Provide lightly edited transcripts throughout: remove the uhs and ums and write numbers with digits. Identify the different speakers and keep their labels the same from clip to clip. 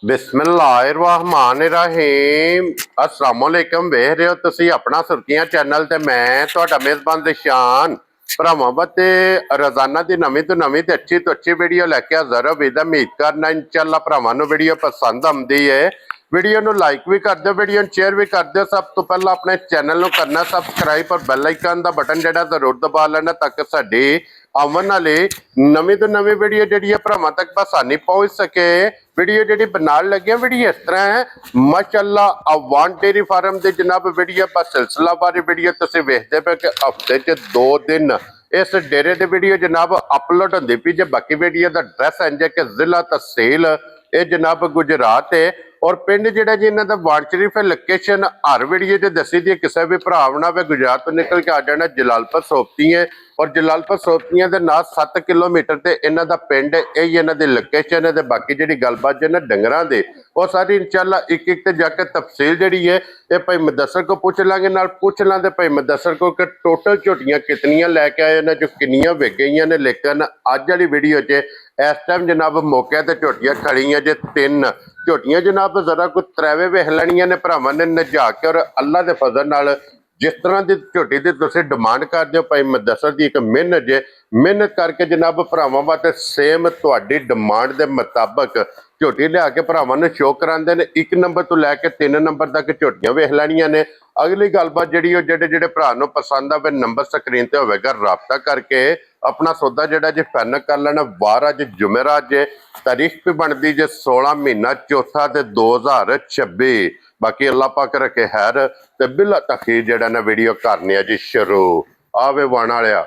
Speaker 1: बिस्मिल्लाहिर्रहमानिर्रहीम अस्सलाम वालेकुम। वेख रहे हो तुसी अपना सुर्खियां चैनल ते मैं तुहाडा मेजबान दिशान भरावां ते रोजाना की नवीं तो नवीं ते अच्छी वीडियो लैके हाज़र उम्मीद करना इंशाअल्लाह भरावां नूं वीडियो पसंद आउंदी है। वीडियो नूं लाइक भी कर दो, वीडियो नूं शेयर भी कर दो। सब तो पहला अपने चैनल नूं करना सबसक्राइब और बैल आइकन दा बटन जिहड़ा जरूर दबा लेना ताकि साडी आवन वाली नवीं तो नवीं वीडियो जिहड़ी है भरावां तक आसानी पहुंच सके। वीडियो जिहड़ी बनाण लगे वीडियो इस तरह है माशाअल्लाह अवान डेयरी फार्म दी जनाब वीडियो पर सिलसिलावार वीडियो तुसीं वेखदे पे कि हफ्ते च 2 दिन इस डेरे दी वीडियो जनाब अपलोड होंदी पई। जे बाकी वीडियो दा एड्रैस है जे कि जिला तहसील ये जनाब गुजरात है और पिंड जिहड़ा जी इन्हां दा वार्ड शरीफ है। लोकेशन हर वीडियो च दसी दी किसी भी भरा ना वे गुजरात तो निकल के आ जाना जलालपुर सोपतियां और जलालपुर सोपतियां दे नाल 7 किलोमीटर ते इन्हां दा पिंड यही इन्हां दी लोकेशन है। ते बाकी जिहड़ी गलबात जे ना डंगरां दे वो सारी इंशाअल्लाह एक एक ते जाके तफसील जिहड़ी है ये भाई मुदस्सर को पूछ लांगे, नाल पूछ लांगे भाई मुदस्सर को कि टोटल झोटियां कितनियां लैके आए ना जो कितनियां विक गईयां ने। लेकिन अज वाली वीडियो च इस टाइम जनाब मौके ते झोटियां खड़ियां जे 3 झोटियां जनाब जरा कुछ त्रैवे वेख लैनियां ने भरावां ने नजा के और अल्लाह के फजल नाल जिस तरह की झोटी की तुसीं डिमांड करदे हो भाई मुदस्सर की एक मेहनत जे मेहनत करके जनाब भरावां वास्ते सेम तुहाडी डिमांड के मुताबक झोटी लिया के भरावां नूं शो करांदे ने। 1 नंबर तो लैके 3 नंबर तक झोटियां वेख लैनियां ने। अगली गलबात जिहड़ी ओ जेडे भरा नूं पसंद आवे नंबर स्क्रीन ते होवेगा राबता करके अपना सौदा जिहड़ा जे फाइनल कर लेना। वार अज जुमेरात जे तारीख भी बनती जे 16 महीना चौथा ते 2026। बाकी अल्लाह पाक रखे हैर ते बिला तखीर जिहड़ा ना वीडियो करने जी शुरू आवे वन वालिया।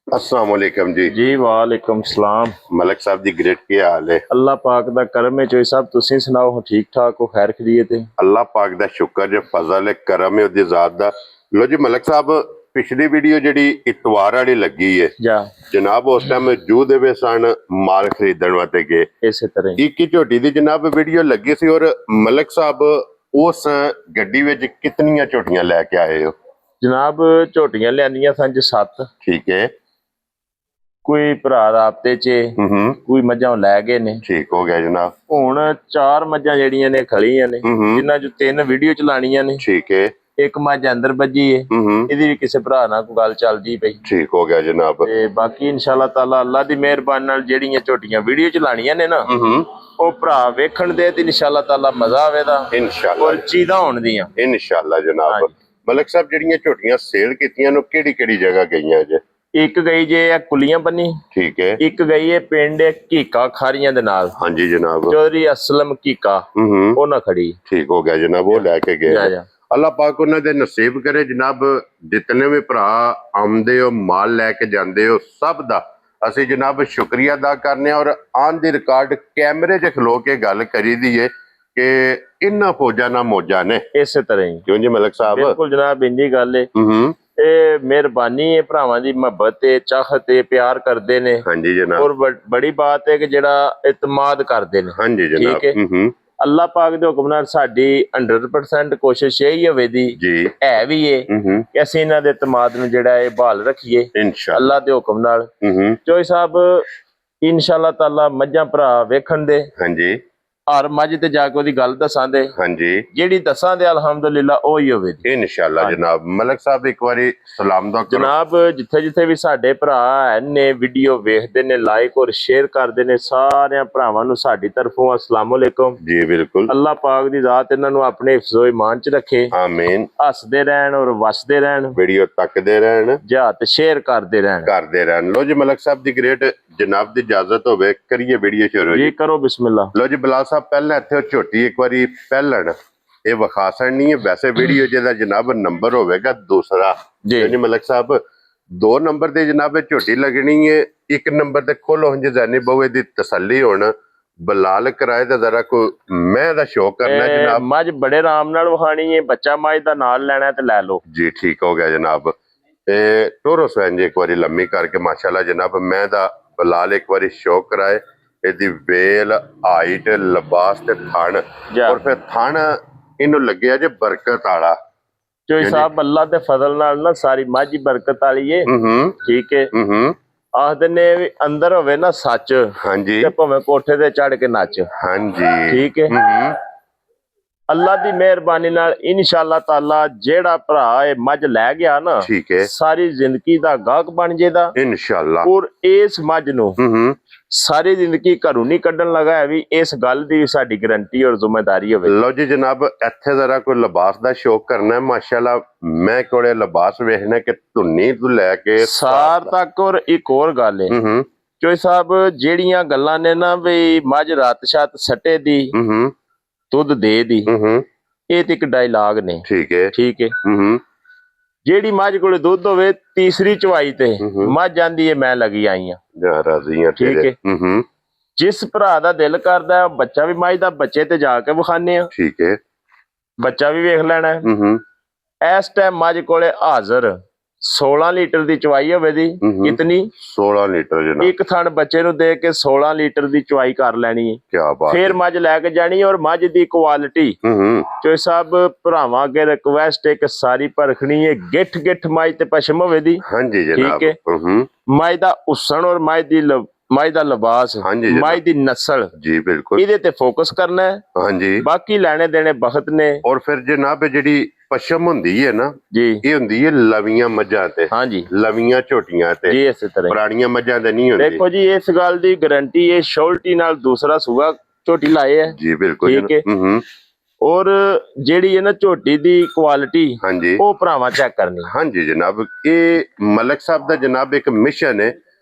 Speaker 1: अस्सलाम वालेकुम जी।
Speaker 2: जी वालेकुम सलाम।
Speaker 1: मलिक साहब जी ग्रेट की हाल है?
Speaker 2: अल्लाह पाक दा करम है। चोई साहब तुसीं सुनाओ हो ठीक ठाक हो खैर खैरियत है?
Speaker 1: अल्लाह पाक दा शुक्र जे फजल है करम है उहदी जात दा। लो जी मलिक साहब पिछली वीडियो जिहड़ी इतवार वाली लगी है
Speaker 2: जा
Speaker 1: जनाब उस टाइम जू दे सन माल खरीदण वास्ते गए
Speaker 2: इसे तरह
Speaker 1: एक ही झोटी दी जनाब वीडियो लगी सी। और मलिक साहब उस गड्डी विच कितनियां झोटियां लैके आए हो?
Speaker 2: जनाब झोटियां लियानियां सन जी 7।
Speaker 1: ठीक है।
Speaker 2: कोई भरा राबते च कोई मझां लै गए ने।
Speaker 1: ठीक हो गया जनाब।
Speaker 2: हुण 4 मझां जिहड़ियां ने खड़ियां ने जिन्हां चों 3 वीडियो च लाणियां ने।
Speaker 1: ठीक है।
Speaker 2: एक मझ अंदर बजी है इहदी भी किसी भरा नाल कोई गल चलदी पई।
Speaker 1: ठीक हो गया जनाब।
Speaker 2: ते बाकी इंशाअल्लाह ताला अल्लाह दी मेहरबानी नाल जिहड़ियां झोटियां वीडियो च लाणियां ने ना ਉਹ ਭਰਾ ਵੇਖਣ ਦੇ ਤੇ ਇਨਸ਼ਾਅੱਲਾ ਤਾਲਾ ਮਜ਼ਾ ਆਵੇਗਾ
Speaker 1: इंशाअल्लाह
Speaker 2: ਔਰ ਚੀਜ਼ਾਂ ਹੋਣ ਦੀਆਂ।
Speaker 1: इंशाअल्लाह जनाब। मलिक साहब ਜਿਹੜੀਆਂ ਝੋਟੀਆਂ ਸੇਲ ਕੀਤੀਆਂ ਨੂੰ ਕਿਹੜੀ ਜਗ੍ਹਾ ਗਈਆਂ ਜੇ?
Speaker 2: ਇੱਕ ਗਈ ਜੇ ਕੁਲੀਆਂ ਬੰਨੀ।
Speaker 1: ਠੀਕ ਹੈ।
Speaker 2: ਇੱਕ ਗਈ ਹੈ ਪਿੰਡ ਕੀਕਾ ਖਾਰੀਆਂ ਦੇ ਨਾਲ।
Speaker 1: ਹਾਂਜੀ ਜਨਾਬ।
Speaker 2: ਚੌਧਰੀ ਅਸਲਮ ਕੀਕਾ ਉਹ ਨਾ ਖੜੀ।
Speaker 1: ਠੀਕ ਹੋ ਗਿਆ ਜਨਾਬ। ਉਹ ਲੈ ਕੇ ਗਏ। अल्लाह पाक उन्होंने नसीब करे जनाब जितने भी भरा आमदे हो माल लैके जाते हो सब दा असी जनाब शुक्रिया अदा करने। और आन दी रिकॉर्ड कैमरे च खलो के गल करी दी है कि इन्ना फौजा ना मौजा ने।
Speaker 2: इस तरह ही
Speaker 1: क्यों जी मलिक साहब?
Speaker 2: बिल्कुल जनाब इंजी गल है। मेहरबानी है भरावां दी मुहब्बत है चाहत है प्यार करते ने।
Speaker 1: हाँ जी जनाब।
Speaker 2: और बड़ी बात है कि जिहड़ा इतमाद करते ने।
Speaker 1: हाँ जी जनाब।
Speaker 2: ठीक है। अल्लाह पाक दे हुक्म नाल साडी 100% कोशिश यही होवे दी है भी है कि असीं इन्हां दे इतमाद नूं जिहड़ा है बहाल रखिए इंशाअल्लाह अल्लाह दे हुक्म नाल। चोई साहब इंशाअल्लाह ताला मझां भरा वेखण दे। हाँ जी। हर मझ ते जाके ओदी गल दसां दे। हाँ जी। जिहड़ी दसां दे अल्हम्दुलिल्लाह ओही होवे दी
Speaker 1: इंशाअल्लाह जनाब। मलिक साहब एक बारी सलाम दा करो
Speaker 2: जनाब। जिथे जिथे भी साडे भरा ने वीडियो वेखदे ने लाइक और शेयर करदे ने सारे भरावां नूं साडी तरफों अस्सलाम वालेकुम जी। बिल्कुल अल्लाह पाक दी जात इन्हां नूं अपने हिफ्ज़ो ईमान च रखे। आमीन। हसदे रहन और वसदे रहन वीडियो तकदे रहन जात शेयर करदे रहन।
Speaker 1: लो जी मलिक साहब दी ग्रेट जनाब दी इजाजत होवे करिए वीडियो शुरू
Speaker 2: जी करो बिस्मिल्लाह।
Speaker 1: लो जी बिलाल साहब पहले इत्थे झोटी एक बारी पहलन ये विखासन नहीं है वैसे वीडियो जिहदा जनाब नंबर होवेगा दूसरा जी मलिक साहब 2 नंबर ते जनाब झोटी लगनी है 1 नंबर ते खोलो हंज जानी बहुए दी तसल्ली होना बलाल कराए ते जरा को मैं दा शो करना जनाब।
Speaker 2: मझ बड़े आराम नाल वखानी है बच्चा मझ दा नाल लेना ते ले लो
Speaker 1: जी। ठीक हो गया जनाब। टोरो स्वैंज एक बारी लम्मी करके माशाल्लाह जनाब मैं दा बलाल एक बारी शो कराए ਇਹਦੀ ਵੇਲ ਹਾਈਟ ਲਿਬਾਸ ਤੇ ਥਣ और फिर थण ਇਹਨੂੰ ਲੱਗਿਆ ਜੇ ਬਰਕਤ ਵਾਲਾ।
Speaker 2: ਚੋਈ ਸਾਹਿਬ ਅੱਲਾ ਦੇ ਫਜ਼ਲ ਨਾਲ ਨਾ ਸਾਰੀ ਮੱਝ ਬਰਕਤ ਵਾਲੀ ਏ। ਠੀਕ ਹੈ। ਆਖਦੇ ਨੇ ਵੀ ਅੰਦਰ ਹੋਵੇ ਨਾ ਸੱਚ
Speaker 1: ਹਾਂਜੀ
Speaker 2: ਤੇ ਭਾਵੇਂ ਕੋਠੇ ਤੇ ਚੜ ਕੇ ਨੱਚ।
Speaker 1: ਹਾਂਜੀ
Speaker 2: ਠੀਕ ਹੈ। ਅੱਲਾ ਦੀ ਮਿਹਰਬਾਨੀ ਨਾਲ ਇਨਸ਼ਾਅੱਲਾ ਤਾਲਾ ਜਿਹੜਾ ਭਰਾ ਇਹ ਮੱਝ ਲੈ ਗਿਆ ਨਾ,
Speaker 1: ਠੀਕ ਹੈ,
Speaker 2: ਸਾਰੀ ਜ਼ਿੰਦਗੀ ਦਾ ਗਾਹਕ ਬਣ ਜੇਦਾ
Speaker 1: ਇਨਸ਼ਾਅੱਲਾ।
Speaker 2: ਔਰ ਇਸ ਮੱਝ ਨੂੰ ਸਾਰੀ ਜ਼ਿੰਦਗੀ ਘਰੋਂ ਨਹੀਂ ਕੱਢਣ ਲਗਾ ਹੈ ਵੀ ਇਸ ਗੱਲ ਦੀ ਸਾਡੀ ਗਰੰਟੀ ਔਰ ਜ਼ਿੰਮੇਵਾਰੀ ਹੋਵੇ।
Speaker 1: ਲਓ ਜੀ ਜਨਾਬ, ਇੱਥੇ ਜ਼ਰਾ ਕੋਈ ਲਿਬਾਸ ਦਾ ਸ਼ੌਕ ਕਰਨਾ ਹੈ, ਮਾਸ਼ਾਅੱਲਾ ਮੈਂ ਕੋਲੇ ਲਿਬਾਸ ਵੇਖਣਾ ਕਿ ਧੁੰਨੀ ਤੋਂ ਲੈ ਕੇ
Speaker 2: ਸਾਰ ਤੱਕ। ਔਰ ਇੱਕ ਹੋਰ ਗੱਲ ਹੈ ਚੋਈ ਸਾਹਿਬ, ਜਿਹੜੀਆਂ ਗੱਲਾਂ ਨੇ ਨਾ ਵੀ ਮੱਝ ਰਾਤ ਸ਼ਾਤ ਸੱਟੇ ਦੀ ਦੁੱਧ ਦੇ ਦੀ, ਇਹ ਤੇ ਇੱਕ ਡਾਇਲਾਗ ਨੇ।
Speaker 1: ਠੀਕ ਹੈ,
Speaker 2: ਠੀਕ ਹੈ। ਜਿਹੜੀ ਮੱਝ ਕੋਲੇ ਦੁੱਧ ਹੋਵੇ ਤੀਸਰੀ ਚਵਾਈ ਤੇ ਮੱਝ ਜਾਂਦੀ ਹੈ ਮੈਂ ਲੱਗੀ ਆਈ ਆ। ਠੀਕ ਹੈ। ਜਿਸ ਭਰਾ ਦਾ ਦਿਲ ਕਰਦਾ ਬੱਚਾ ਵੀ ਮੱਝ ਦਾ ਬੱਚੇ ਤੇ ਜਾ ਕੇ ਵਿਖਾਣੇ ਆ। ਠੀਕ ਹੈ। ਬੱਚਾ ਵੀ ਵੇਖ ਲੈਣਾ। ਇਸ ਟਾਈਮ ਮੱਝ ਕੋਲੇ ਹਾਜ਼ਰ 16 ਲੀਟਰ ਦੀ ਚਵਾਈ ਹੋਵੇ ਦੀ। ਕਿਤਨੀ? 16 ਲੀਟਰ ਜਨਾਬ। ਇੱਕ ਥਣ ਬੱਚੇ ਨੂੰ ਦੇ ਕੇ 16 ਲੀਟਰ ਦੀ ਚਵਾਈ ਕਰ ਲੈਣੀ ਹੈ। ਕੀ ਬਾਤ। ਫਿਰ ਮੱਝ ਲੈ ਕੇ ਜਾਣੀ। ਔਰ ਮੱਝ ਦੀ ਕੁਆਲਿਟੀ ਚੋਈ ਸਾਹਿਬ ਭਰਾਵਾਂ ਅੱਗੇ ਰਿਕਵੈਸਟ ਹੈ ਕਿ ਸਾਰੀ ਪਰਖਣੀ ਹੈ। ਗਿੱਠ ਗਿੱਠ ਮੱਝ ਤੇ ਪਸ਼ਮ ਹੋਵੇ ਦੀ। ਹਾਂਜੀ ਜਨਾਬ। ਠੀਕ ਹੈ। ਮੱਝ ਦਾ ਉਸਣ ਔਰ ਮੱਝ ਦਾ ਲਿਬਾਸ, ਮੱਝ ਦੀ ਨਸਲ, ਜੀ ਬਿਲਕੁਲ, ਇਹਦੇ ਤੇ ਫੋਕਸ ਕਰਨਾ ਹੈ। ਹਾਂਜੀ। ਬਾਕੀ ਲੈਣੇ ਦੇਣੇ ਬਹੁਤ ਨੇ। ਔਰ ਫਿਰ ਜਨਾਬ ਜਿਹੜੀ ਪਸ਼ਮ ਹੁੰਦੀ ਹੈ ਨਾ ਜੀ, ਇਹ ਹੁੰਦੀ ਹੈ ਲਵੀਆਂ ਮੱਝਾਂ ਤੇ। ਹਾਂਜੀ, ਲਵੀਆਂ ਝੋਟੀਆਂ ਤੇ ਜੀ, ਇਸੇ ਤਰ੍ਹਾਂ ਪੁਰਾਣੀਆਂ ਮੱਝਾਂ ਤੇ ਨਹੀਂ ਹੁੰਦੀ। ਦੇਖੋ ਜੀ, ਇਸ ਗੱਲ ਦੀ ਗਾਰੰਟੀ ਇਹ ਸ਼ੋਰਟੀ ਨਾਲ ਦੂਸਰਾ ਸੂਆ ਝੋਟੀ ਲਾਏ ਹੈ। ਜੀ ਬਿਲਕੁਲ। ਠੀਕ ਹੈ। ਔਰ ਜਿਹੜੀ ਹੈ ਨਾ ਝੋਟੀ ਦੀ ਕੁਆਲਿਟੀ, ਹਾਂਜੀ, ਉਹ ਭਰਾਵਾਂ ਚੈੱਕ ਕਰਨੀ। ਹਾਂਜੀ ਜਨਾਬ, ਇਹ ਮਲਕ ਸਾਹਿਬ ਦਾ ਜਨਾਬ ਇੱਕ ਮਿਸ਼ਨ ਹੈ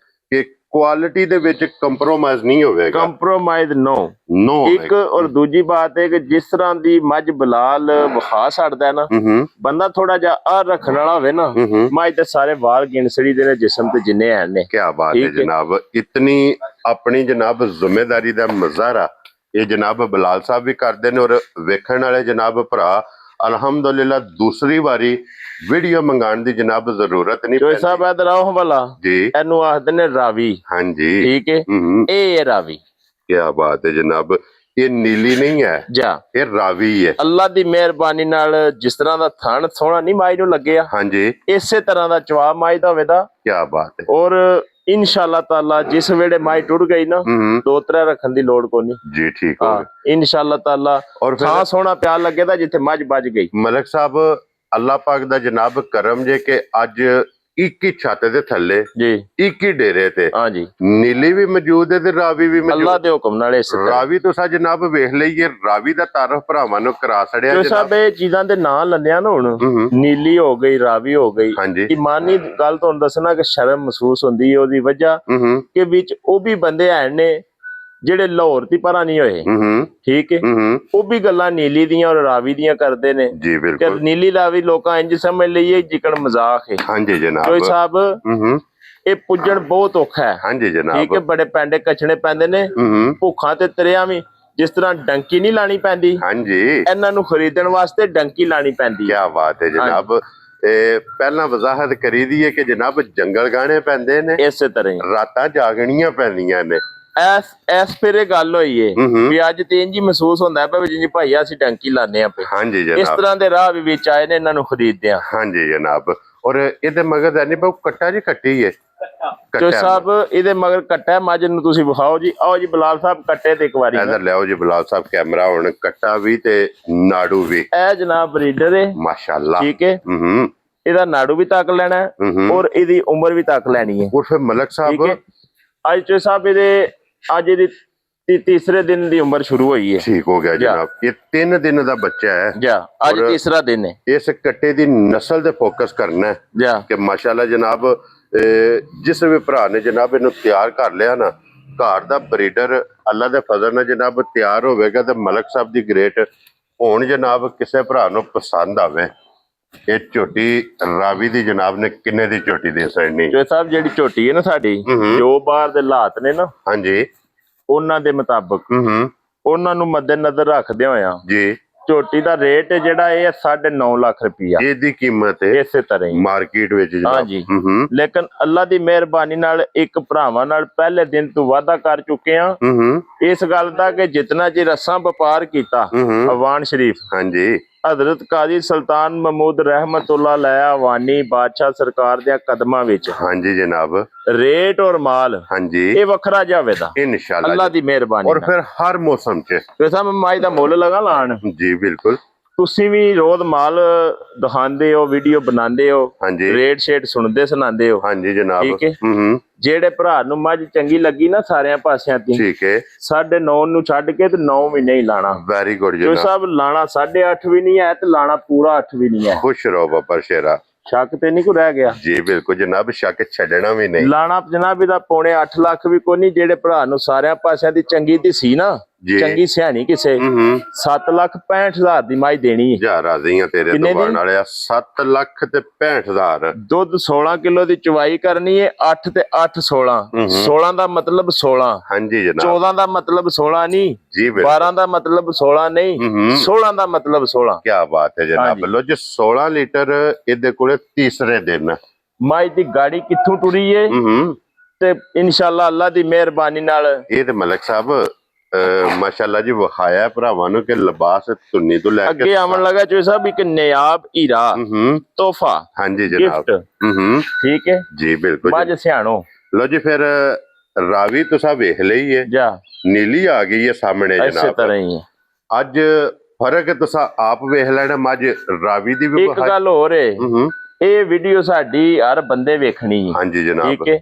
Speaker 2: ਕਿ ਕੁਆਲਿਟੀ ਦੇ ਵਿੱਚ ਕੰਪਰੋਮਾਈਜ਼ ਨਹੀਂ ਹੋਵੇਗਾ। ਕੰਪਰੋਮਾਈਜ਼ ਨੋ ਇੱਕ। ਔਰ ਦੂਜੀ ਬਾਤ ਹੈ ਕਿ ਜਿਸ ਤਰ੍ਹਾਂ ਦੀ ਮੱਝ ਬਲਾਲ ਵਿਖਾ ਛੱਡਦਾ ਨਾ ਬੰਦਾ, ਥੋੜਾ ਜਿਹਾ ਆ ਰੱਖਣ ਵਾਲਾ ਹੋਵੇ ਨਾ, ਮੱਝ ਦੇ ਸਾਰੇ ਵਾਲ ਗਿਣਸੜੀ ਦੇ ਨੇ ਜਿਸਮ ਤੇ ਜਿੰਨੇ ਹੈ ਨੇ। ਕੀ ਬਾਤ ਹੈ ਜਨਾਬ। ਇਤਨੀ ਆਪਣੀ ਜਨਾਬ ਜ਼ਿੰਮੇਦਾਰੀ ਦਾ ਮੁਜ਼ਾਹਰਾ ਇਹ ਜਨਾਬ ਬਲਾਲ ਸਾਹਿਬ ਵੀ ਕਰਦੇ ਨੇ। ਔਰ ਵੇਖਣ ਵਾਲੇ ਜਨਾਬ ਭਰਾ ਅਲਹਮਦੁਲਿਲਾ ਦੂਸਰੀ ਵਾਰੀ ਵੀਡੀਓ ਮੰਗਾਉਣ ਦੀ ਜਨਾਬ ਜ਼ਰੂਰਤ ਨਹੀਂ। ਚੋਈ ਸਾਹਿਬ ਇਧਰ ਆਓ ਹਵਾਲਾ ਜੀ। ਇਹਨੂੰ ਆਖਦੇ ਨੇ ਰਾਵੀ। ਹਾਂਜੀ। ਠੀਕ ਹੈ। ਇਹ ਰਾਵੀ। ਕੀ ਬਾਤ ਹੈ ਜਨਾਬ। ਇਹ ਨੀਲੀ ਨਹੀਂ ਹੈ ਜਾ, ਇਹ ਰਾਵੀ ਹੈ। ਅੱਲਾ ਦੀ ਮਿਹਰਬਾਨੀ ਨਾਲ ਜਿਸ ਤਰ੍ਹਾਂ ਦਾ ਥਣ ਸੋਹਣਾ ਨਹੀਂ ਮਾਈ ਨੂੰ ਲੱਗਿਆ, ਹਾਂਜੀ, ਇਸੇ ਤਰ੍ਹਾਂ ਦਾ ਜਵਾਬ ਮਾਈ ਦਾ ਹੋਵੇਗਾ। ਕੀ ਬਾਤ ਹੈ। ਔਰ ਇਨਸ਼ਾਅੱਲਾ ਤਾਲਾ ਜਿਸ ਵੇਲੇ ਮਾਈ ਟੁੱਟ ਗਈ ਨਾ, ਦੋ ਤਰ੍ਹਾਂ ਰੱਖਣ ਦੀ ਲੋੜ ਕੋਈ ਨਹੀਂ ਜੀ। ਠੀਕ ਹੋ ਇਨਸ਼ਾਅੱਲਾ ਤਾਲਾ। ਔਰ ਥਾਂ ਸੋਹਣਾ ਪਿਆਰ ਲੱਗੇਗਾ ਜਿੱਥੇ ਮੱਝ ਵੱਜ ਗਈ। ਮਲਕ ਸਾਹਿਬ ਅੱਲਾਹ ਪਾਕ ਦਾ ਜਨਾਬ ਕਰਮ ਜੇ ਕਿ ਅੱਜ ਇੱਕ ਹੀ ਛੱਤ ਦੇ ਥੱਲੇ ਜੀ, ਇੱਕ ਹੀ ਡੇਰੇ ਤੇ, ਹਾਂਜੀ, ਨੀਲੀ ਵੀ ਮੌਜੂਦ ਹੈ ਤੇ ਰਾਵੀ ਵੀ ਮੌਜੂਦ। ਅੱਲਾਹ ਦੇ ਹੁਕਮ ਨਾਲ। ਇਸ ਰਾਵੀ ਤੁਸੀਂ ਜਨਾਬ ਵੇਖ ਲਈਏ, ਰਾਵੀ ਦਾ ਤਾਰਫ ਭਰਾਵਾਂ ਨੂੰ ਕਰਾ ਛੜਿਆ ਜਨਾਬ। ਸਭ ਇਹ ਚੀਜ਼ਾਂ ਦੇ ਨਾਂ ਲੰਨਿਆ ਨਾ ਹੁਣ, ਨੀਲੀ ਹੋ ਗਈ, ਰਾਵੀ ਹੋ ਗਈ। ਹਾਂਜੀ। ਇਮਾਨੀ ਗੱਲ ਤੁਹਾਨੂੰ ਦੱਸਣਾ ਕਿ ਸ਼ਰਮ ਮਹਿਸੂਸ ਹੁੰਦੀ ਹੈ ਉਹਦੀ ਵਜ੍ਹਾ ਕਿ ਵਿੱਚ ਉਹ ਵੀ ਬੰਦੇ ਹੈ ਨੇ ਜਿਹੜੇ ਲਾਹੌਰ ਦੀ ਪਰਾਂ ਨਹੀਂ ਹੋਏ। ਠੀਕ ਹੈ। ਉਹ ਵੀ ਗੱਲਾਂ ਨੀਲੀ ਦੀਆਂ ਔਰ ਰਾਵੀ ਦੀਆਂ ਕਰਦੇ ਨੇ ਜੀ। ਬਿਲਕੁਲ। ਨੀਲੀ ਰਾਵੀ ਲੋਕਾਂ ਇੰਜ ਸਮਝ ਲਈਏ ਜਿਕਣ ਮਜ਼ਾਕ ਹੈ। ਹਾਂਜੀ ਜਨਾਬ। ਕੋਈ ਸਾਹਿਬ ਇਹ ਪੁੱਜਣ ਬਹੁਤ ਔਖਾ ਹੈ। ਹਾਂਜੀ ਜਨਾਬ। ਠੀਕ ਹੈ। ਬੜੇ ਪੈਂਡੇ ਕੱਛਣੇ ਪੈਂਦੇ ਨੇ। ਭੁੱਖਾਂ ਤੇ ਤਰਿਆ ਵੀ ਜਿਸ ਤਰ੍ਹਾਂ ਡੰਕੀ ਨਹੀਂ ਲਾਣੀ ਪੈਂਦੀ, ਹਾਂਜੀ, ਇਹਨਾਂ ਨੂੰ ਖਰੀਦਣ ਵਾਸਤੇ ਡੰਕੀ ਲਾਣੀ ਪੈਂਦੀ। ਕੀ ਬਾਤ ਹੈ ਜਨਾਬ। ਪਹਿਲਾਂ ਵਜ਼ਾਹਤ ਕਰੀ ਦੀ ਹੈ ਕਿ ਜਨਾਬ ਜੰਗਲ ਗਾਣੇ ਪੈਂਦੇ ਨੇ, ਇਸੇ ਤਰ੍ਹਾਂ ਰਾਤਾਂ ਜਾਗਣੀਆਂ ਪੈਂਦੀਆਂ ਨੇ। ਐਸ ਫਿਰ ਇਹ ਗੱਲ ਹੋਈ ਏ ਵੀ ਅੱਜ ਤੇ ਇੰਜ ਹੀ ਮਹਿਸੂਸ ਹੁੰਦਾ ਪਿਆ ਜੀ ਭਾਈ ਅਸੀਂ ਡੰਕੀ ਲਾਣੇ ਆ ਪਏ। ਹਾਂਜੀ ਜਨਾਬ। ਇਸ ਤਰ੍ਹਾਂ ਦੇ ਰਾਹ ਵੀ ਵਿੱਚ ਆਏ ਨੇ, ਇਹਨਾਂ ਨੂੰ ਖਰੀਦਦੇ ਆ। ਹਾਂਜੀ ਜਨਾਬ। ਔਰ ਇਹਦੇ ਮਗਰ ਨਹੀਂ ਪਾਉ ਕੱਟਾ ਜੀ, ਕੱਟੀ ਹੈ ਚੋ ਸਾਹਿਬ। ਇਹਦੇ ਮਗਰ ਕੱਟਾ ਮੱਝ ਨੂੰ ਤੁਸੀਂ ਵਿਖਾਓ ਜੀ। ਆਓ ਜੀ ਬਲਾਲ ਸਾਹਿਬ ਕੱਟੇ ਤੇ ਇੱਕ ਵਾਰੀ ਇਧਰ ਲਿਆਓ ਜੀ ਬਲਾਲ ਸਾਹਿਬ ਕੈਮਰਾ। ਹੁਣ ਕੱਟਾ ਵੀ ਤੇ ਨਾੜੂ ਵੀ। ਇਹ ਜਨਾਬ ਬਰੀਡਰ ਹੈ ਮਾਸ਼ਾਅੱਲਾ। ਠੀਕ ਹੈ। ਇਹਦਾ ਨਾੜੂ ਵੀ ਤੱਕ ਲੈਣਾ ਔਰ ਇਹਦੀ ਉਮਰ ਵੀ ਤੱਕ ਲੈਣੀ ਹੈ। ਔਰ ਫਿਰ ਮਲਕ ਸਾਹਿਬ ਅੱਜ ਚੋ ਸਾਹਿਬ ਇਹਦੇ ਅੱਜ ਇਹਦੀ ਤੀਸਰੇ ਦਿਨ ਦੀ ਉਮਰ ਸ਼ੁਰੂ ਹੋਈ ਹੈ। ਠੀਕ ਹੋ ਗਿਆ ਜਨਾਬ। ਇਹ 3 ਦਿਨ ਦਾ ਬੱਚਾ ਹੈ ਜਾ, ਅੱਜ ਤੀਸਰਾ ਦਿਨ ਹੈ। ਇਸ ਕੱਟੇ ਦੀ ਨਸਲ ਤੇ ਫੋਕਸ ਕਰਨਾ ਹੈ ਜਾ ਕਿ ਮਾਸ਼ਾਅੱਲਾ ਜਨਾਬ ਜਿਸ ਵੀ ਭਰਾ ਨੇ ਜਨਾਬ ਇਹਨੂੰ ਤਿਆਰ ਕਰ ਲਿਆ ਨਾ, ਘਰ ਦਾ ਬਰੀਡਰ ਅੱਲਾ ਦੇ ਫਜ਼ਲ ਨਾਲ ਜਨਾਬ ਤਿਆਰ ਹੋਵੇਗਾ ਤੇ ਮਲਕ ਸਾਹਿਬ ਦੀ ਗ੍ਰੇਟ ਹੋਣ ਜਨਾਬ ਕਿਸੇ ਭਰਾ ਨੂੰ ਪਸੰਦ ਆਵੇ। ਇਹ ਝੋਟੀ ਰਾਵੀ ਦੀ ਜਨਾਬ ਨੇ ਕਿੰਨੇ ਦੀ ਝੋਟੀ ਦੇ ਸਕਣੀ ਜੋ ਸਾਹਿਬ? ਜਿਹੜੀ ਝੋਟੀ ਹੈ ਨਾ ਸਾਡੀ, ਜੋ ਬਾਹਰ ਦੇ ਹਾਲਾਤ ਨੇ ਨਾ, ਹਾਂਜੀ, ਉਹਨਾਂ ਦੇ ਮੁਤਾਬਕ ਉਹਨਾਂ ਨੂੰ ਮੱਦੇ ਨਜ਼ਰ ਰੱਖਦੇ ਹੋਇਆ ਜੀ ਝੋਟੀ ਦਾ ਰੇਟ ਜਿਹੜਾ ਇਹ 9.5 ਲੱਖ ਰੁਪਇਆ ਇਹਦੀ ਕੀਮਤ ਹੈ। ਇਸੇ ਤਰ੍ਹਾਂ ਹੀ ਮਾਰਕੀਟ ਵਿੱਚ ਜਨਾਬ। ਹਾਂਜੀ। ਲੇਕਿਨ ਅੱਲਾ ਦੀ ਮਿਹਰਬਾਨੀ ਨਾਲ ਇੱਕ ਭਰਾਵਾਂ ਨਾਲ ਪਹਿਲੇ ਦਿਨ ਤੋਂ ਵਾਅਦਾ ਕਰ ਚੁੱਕੇ ਆ ਇਸ ਗੱਲ ਦਾ ਕਿ ਜਿਤਨਾ ਚਿਰ ਅਸਾਂ ਵਪਾਰ ਕੀਤਾ ਅਵਾਨ ਸ਼ਰੀਫ, ਹਾਂਜੀ, ਹਜ਼ਰਤ ਕਾਜ਼ੀ ਸੁਲਤਾਨ ਮਹਿਮੂਦ ਰਹਿਮਤੁल्लाह ਅਲੈਹ ਵਾਨੀ ਬਾਦਸ਼ਾਹ ਸਰਕਾਰ ਦੇ ਕਦਮਾਂ ਵਿੱਚ
Speaker 1: ਹਾਂਜੀ ਜਨਾਬ
Speaker 2: ਰੇਟ ਔਰ ਮਾਲ
Speaker 1: ਹਾਂਜੀ
Speaker 2: ਇਹ ਵੱਖਰਾ ਜਾਵੇ ਦਾ
Speaker 1: इंशाल्लाह
Speaker 2: ਅੱਲਾ ਦੀ ਮਿਹਰਬਾਨੀ
Speaker 1: और फिर हर मौसम च
Speaker 2: ਤੇ ਸਭ ਮਾਈ ਦਾ ਮੁੱਲ ਲਗਾ ਲਾਣ
Speaker 1: जी बिल्कुल
Speaker 2: ਤੁਸੀਂ ਵੀ ਰੋਜ਼ ਮਾਲ ਦਿਖਾਉਂਦੇ ਹੋ ਵੀਡੀਓ ਬਣਾਉਂਦੇ ਹੋ
Speaker 1: ਹਾਂਜੀ
Speaker 2: ਰੇਟ ਸ਼ੇਟ ਸੁਣਦੇ ਸੁਣਾਉਂਦੇ ਹੋ
Speaker 1: हाँ जी जनाब
Speaker 2: ਠੀਕ ਹੈ ਜਿਹੜੇ ਭਰਾ ਨੂੰ ਮੱਝ ਚੰਗੀ ਲੱਗੀ ਨਾ ਸਾਰਿਆਂ ਪਾਸਿਆਂ ਤੇ
Speaker 1: ठीक है
Speaker 2: 9.5 ਨੂੰ ਛੱਡ ਕੇ ਤੇ 9 ਵੀ ਨਹੀਂ ਲਾਣਾ
Speaker 1: वेरी गुड
Speaker 2: ਜੋ
Speaker 1: जनाब
Speaker 2: ਸਭ ਲਾਣਾ 8.5 ਵੀ ਨਹੀਂ ਹੈ ਤੇ ਲਾਣਾ ਪੂਰਾ 8 ਵੀ ਨਹੀਂ ਹੈ
Speaker 1: खुश रहो बाबा शेरा
Speaker 2: ਸ਼ੱਕ ਤੇ ਨਹੀਂ ਕੋ ਰਹਿ ਗਿਆ
Speaker 1: जी बिल्कुल जनाब शक छड़ना भी नहीं
Speaker 2: ਲਾਣਾ ਜਨਾਬ ਇਹਦਾ ਪੌਣੇ 8 ਲੱਖ ਵੀ ਕੋਈ ਨਹੀਂ ਜਿਹੜੇ ਭਰਾ ਨੂੰ ਸਾਰਿਆਂ ਪਾਸਿਆਂ ਦੀ ਚੰਗੀ ਦੀ ਸੀ ਨਾ
Speaker 1: जी
Speaker 2: ਚੰਗੀ ਸਿਆਣੀ ਕਿਸੇ 7,65,000 ਦੀ ਮਾਈ ਦੇਣੀ ਹੈ
Speaker 1: जा राजी हैं तेरे
Speaker 2: किन्ने
Speaker 1: दुकान
Speaker 2: दी?
Speaker 1: वाले 7,65,000
Speaker 2: ਦੁੱਧ 16 ਕਿਲੋ ਦੀ ਚਵਾਈ ਕਰਨੀ ਹੈ 8 ਤੇ 8 16 16 ਦਾ ਮਤਲਬ 16
Speaker 1: हाँ जी जनाब
Speaker 2: 14 ਦਾ ਮਤਲਬ 16 ਨਹੀਂ
Speaker 1: जी बिल्कुल
Speaker 2: 12 ਦਾ ਮਤਲਬ 16 ਨਹੀਂ 16 ਦਾ ਮਤਲਬ 16
Speaker 1: क्या बात है जनाब
Speaker 2: हाँ
Speaker 1: लो जी 16 लीटर ਇਹਦੇ ਕੋਲੇ ਤੀਸਰੇ ਦਿਨ
Speaker 2: ਮਾਈ ਦੀ ਗਾੜੀ ਕਿੱਥੋਂ ਟੁਰੀ ਏ ਤੇ ਇਨਸ਼ਾਅੱਲਾ ਅੱਲਾ ਦੀ ਮਿਹਰਬਾਨੀ ਨਾਲ
Speaker 1: ਇਹ ਤੇ ਮਲਕ ਸਾਹਿਬ ਮਾਸ਼ਾਅੱਲਾ ਜੀ ਵਿਖਾਇਆ ਭਰਾਵਾਂ ਨੂੰ ਕਿ ਲਿਬਾਸ ਧੁੰਨੀ ਤੋਂ ਲੈ ਕੇ
Speaker 2: ਅੱਗੇ ਆਉਣ ਲੱਗਾ ਚੋਈ ਸਾਹਿਬ ਇੱਕ ਨਿਆਬ ਹੀਰਾ ਤੋਹਫਾ
Speaker 1: ਹਾਂਜੀ ਜਨਾਬ
Speaker 2: ਗਿਫਟ ਠੀਕ ਹੈ
Speaker 1: ਜੀ ਬਿਲਕੁਲ
Speaker 2: ਮੱਝ ਸਿਆਣੋ
Speaker 1: ਲੋ ਜੀ ਫਿਰ ਰਾਵੀ ਤੁਸੀਂ ਵੇਖ ਲਈ ਹੈ
Speaker 2: ਜਾ
Speaker 1: ਨੀਲੀ ਆ ਗਈ ਹੈ ਸਾਹਮਣੇ
Speaker 2: ਇਸੇ
Speaker 1: ਜਨਾਬ
Speaker 2: ਤਰ੍ਹਾਂ ਹੀ ਹੈ
Speaker 1: ਅੱਜ ਫਰਕ ਤੁਸੀਂ ਆਪ ਵੇਖ ਲੈਣਾ ਮੱਝ ਰਾਵੀ ਦੀ ਵੀ
Speaker 2: ਇੱਕ ਗੱਲ ਹੋਰ ਏ ਇਹ ਵੀਡੀਓ ਸਾਡੀ ਹਰ ਬੰਦੇ ਵੇਖਣੀ ਹੈ
Speaker 1: ਹਾਂਜੀ ਜਨਾਬ
Speaker 2: ਠੀਕ ਹੈ